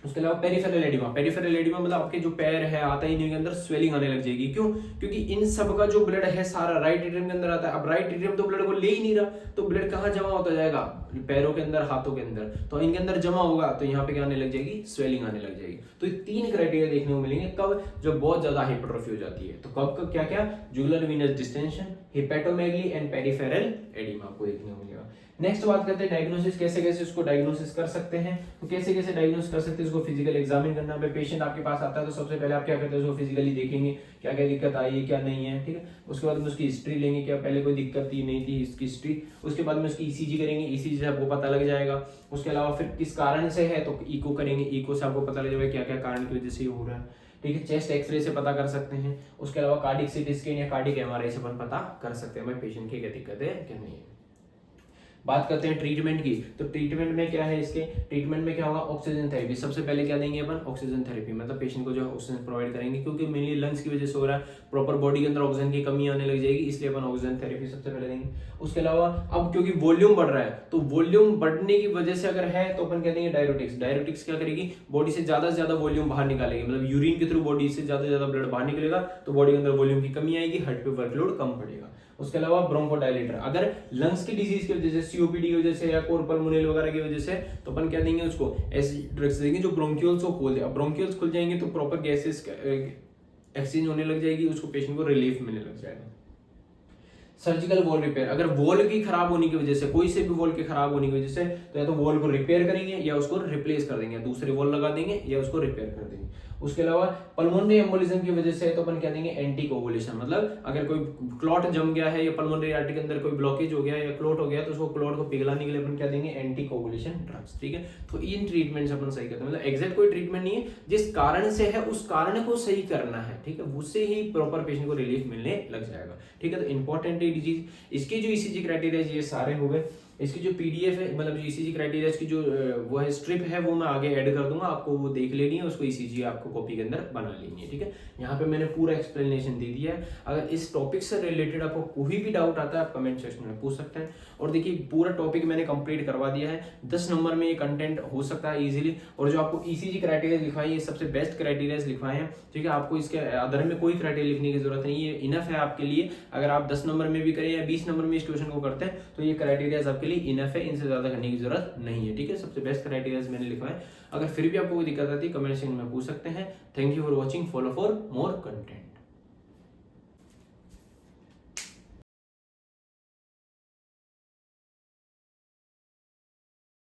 S1: उसके अलावा पेरिफेरल एडिमा, पेरिफेरल एडिमा मतलब आपके जो पैर है आता ही नहीं के अंदर स्वेलिंग आने लग जाएगी। क्यों? क्योंकि इन सब का जो ब्लड है सारा राइट एट्रियम के अंदर आता है। अब राइट एट्रियम तो ब्लड को ले ही नहीं रहा, तो ब्लड कहाँ जमा होता जाएगा? पैरों के अंदर, हाथों के अंदर, तो इनके अंदर जमा होगा तो यहाँ पे क्या आने लग जाएगी? स्वेलिंग आने लग जाएगी। तो ये 3 क्राइटेरिया देखने को मिलेंगे कब? जब बहुत ज्यादा हाइपरट्रॉफी हो जाती है। तो कब क्या क्या? Jugular Venus distension, hepatomegaly and peripheral oedema आपको देखने को मिलेगा। नेक्स्ट बात करते हैं डायग्नोसिस, कैसे कैसे इसको डायग्नोसिस कर सकते हैं। तो कैसे कैसे डायग्नोसिस कर सकते हैं? इसको फिजिकल एग्जामिन करना है। पेशेंट आपके पास आता है तो सबसे पहले आप क्या करते हैं? उसको फिजिकली देखेंगे क्या क्या दिक्कत आई है, क्या नहीं है, ठीक है। उसके बाद में उसकी हिस्ट्री लेंगे, क्या पहले कोई दिक्कत थी नहीं थी, इसकी हिस्ट्री। उसके बाद में उसकी ईसीजी करेंगे, ईसीजी से आपको पता लग जाएगा। उसके अलावा फिर किस कारण से है तो इको करेंगे, इको से आपको पता लग जाएगा क्या क्या कारण की वजह से ये हो रहा है, ठीक है। चेस्ट एक्सरे से पता कर सकते हैं। उसके अलावा कार्डिक सीटी स्कैन या कार्डिक एमआरआई से अपन पता कर सकते हैं भाई पेशेंट की क्या दिक्कत है क्या नहीं है। बात करते हैं ट्रीटमेंट की, तो ट्रीटमेंट में क्या है? इसके ट्रीटमेंट में क्या होगा? Oxygen therapy. सबसे पहले क्या देंगे अपन? ऑक्सीजन थेरेपी, मतलब पेशेंट को जो ऑक्सीजन प्रोवाइड करेंगे, क्योंकि मेनली लंग्स की वजह से हो रहा है, प्रॉपर बॉडी के अंदर ऑक्सीजन की कमी आने लग जाएगी, इसलिए अपन ऑक्सीजन थेरेपी सबसे पहले देंगे। उसके अलावा अब क्योंकि वॉल्यूम बढ़ रहा है, तो वॉल्यूम बढ़ने की वजह से अगर है तो अपन क्या देंगे? डायरेटिक्स। डायरेटिक्स क्या करेगी? बॉडी से ज्यादा वॉल्यूम बाहर निकालेगी, मतलब यूरिन के थ्रू बॉडी से ज्यादा ब्लड बाहर निकलेगा, तो बॉडी के अंदर वॉल्यूम की कमी आएगी, हार्ट पे वर्कलोड कम पड़ेगा। उसके अलावा ब्रोंकोडायलेटर, अगर लंग्स की डिजीज की वजह से, सीओपीडी की वजह से या कोर पल्मोनल वगैरह की वजह से, तो अपन क्या देंगे उसको? ऐसी ड्रग्स देंगे जो ब्रोंकियल्स को खोल दे। अब ब्रोंकियल्स खुल जाएंगे तो प्रॉपर गैसेस एक्सचेंज होने लग जाएगी, उसको पेशेंट को रिलीफ मिलने लग जाएगा। सर्जिकल वॉल रिपेयर, अगर वॉल की खराब होने की वजह से, कोई से भी वॉल के खराब होने की वजह से, तो या तो वॉल को रिपेयर करेंगे या उसको रिप्लेस कर देंगे, दूसरे वॉल लगा देंगे या उसको रिपेयर कर देंगे। उसके अलावा पल्मोनरी एम्बोलिज्म की वजह से तो अपन क्या देंगे? एंटी कोगुलेशन, मतलब अगर कोई क्लॉट जम गया है या पल्मोनरी आर्टरी के अंदर कोई ब्लॉकेज हो गया या क्लॉट हो गया, तो उसको क्लॉट को पिघलाने के लिए अपन क्या देंगे? एंटी कोगुलेशन ड्रग्स, ठीक है। तो इन ट्रीटमेंट अपन सही करते हैं, मतलब एग्जैक्ट कोई ट्रीटमेंट नहीं है, जिस कारण से है उस कारण को सही करना है, ठीक है, उससे ही प्रॉपर पेशेंट को रिलीफ मिलने लग जाएगा, ठीक है। तो इंपॉर्टेंट है डिजीज, इसके जो ईसीजी क्राइटेरिया ये सारे हो गए। इसकी जो पीडीएफ है, मतलब ईसीजी क्राइटेरिया की जो वो है स्ट्रिप है, वो मैं आगे ऐड कर दूंगा, आपको वो देख लेनी है, उसको ईसीजी आपको कॉपी के अंदर बना लेनी है, ठीक है। यहाँ पे मैंने पूरा एक्सप्लेनेशन दे दिया है। अगर इस टॉपिक से रिलेटेड आपको कोई भी डाउट आता है, आप कमेंट सेक्शन में पूछ सकते हैं। और देखिए पूरा टॉपिक मैंने कंप्लीट करवा दिया है, 10 नंबर में ये कंटेंट हो सकता है इजीली। और जो आपको ईसीजी क्राइटेरिया लिखवाए, ये सबसे बेस्ट क्राइटेरिया लिखवाए हैं, ठीक है। आपको इसके अदर में कोई क्राइटेरिया लिखने की जरूरत नहीं है, इनफ है आपके लिए। अगर आप 10 नंबर में भी करें या 20 नंबर में इस क्वेश्चन को करते हैं, तो ये क्राइटेरिया आपके लिए इनफ है, इनसे ज्यादा करने की जरूरत नहीं है, ठीक है। सबसे बेस्ट क्राइटेरिया मैंने लिखवाए। अगर फिर भी आपको कोई दिक्कत आती है, कमेंट सेक्शन में पूछ सकते हैं। Thank you for watching, follow for more content.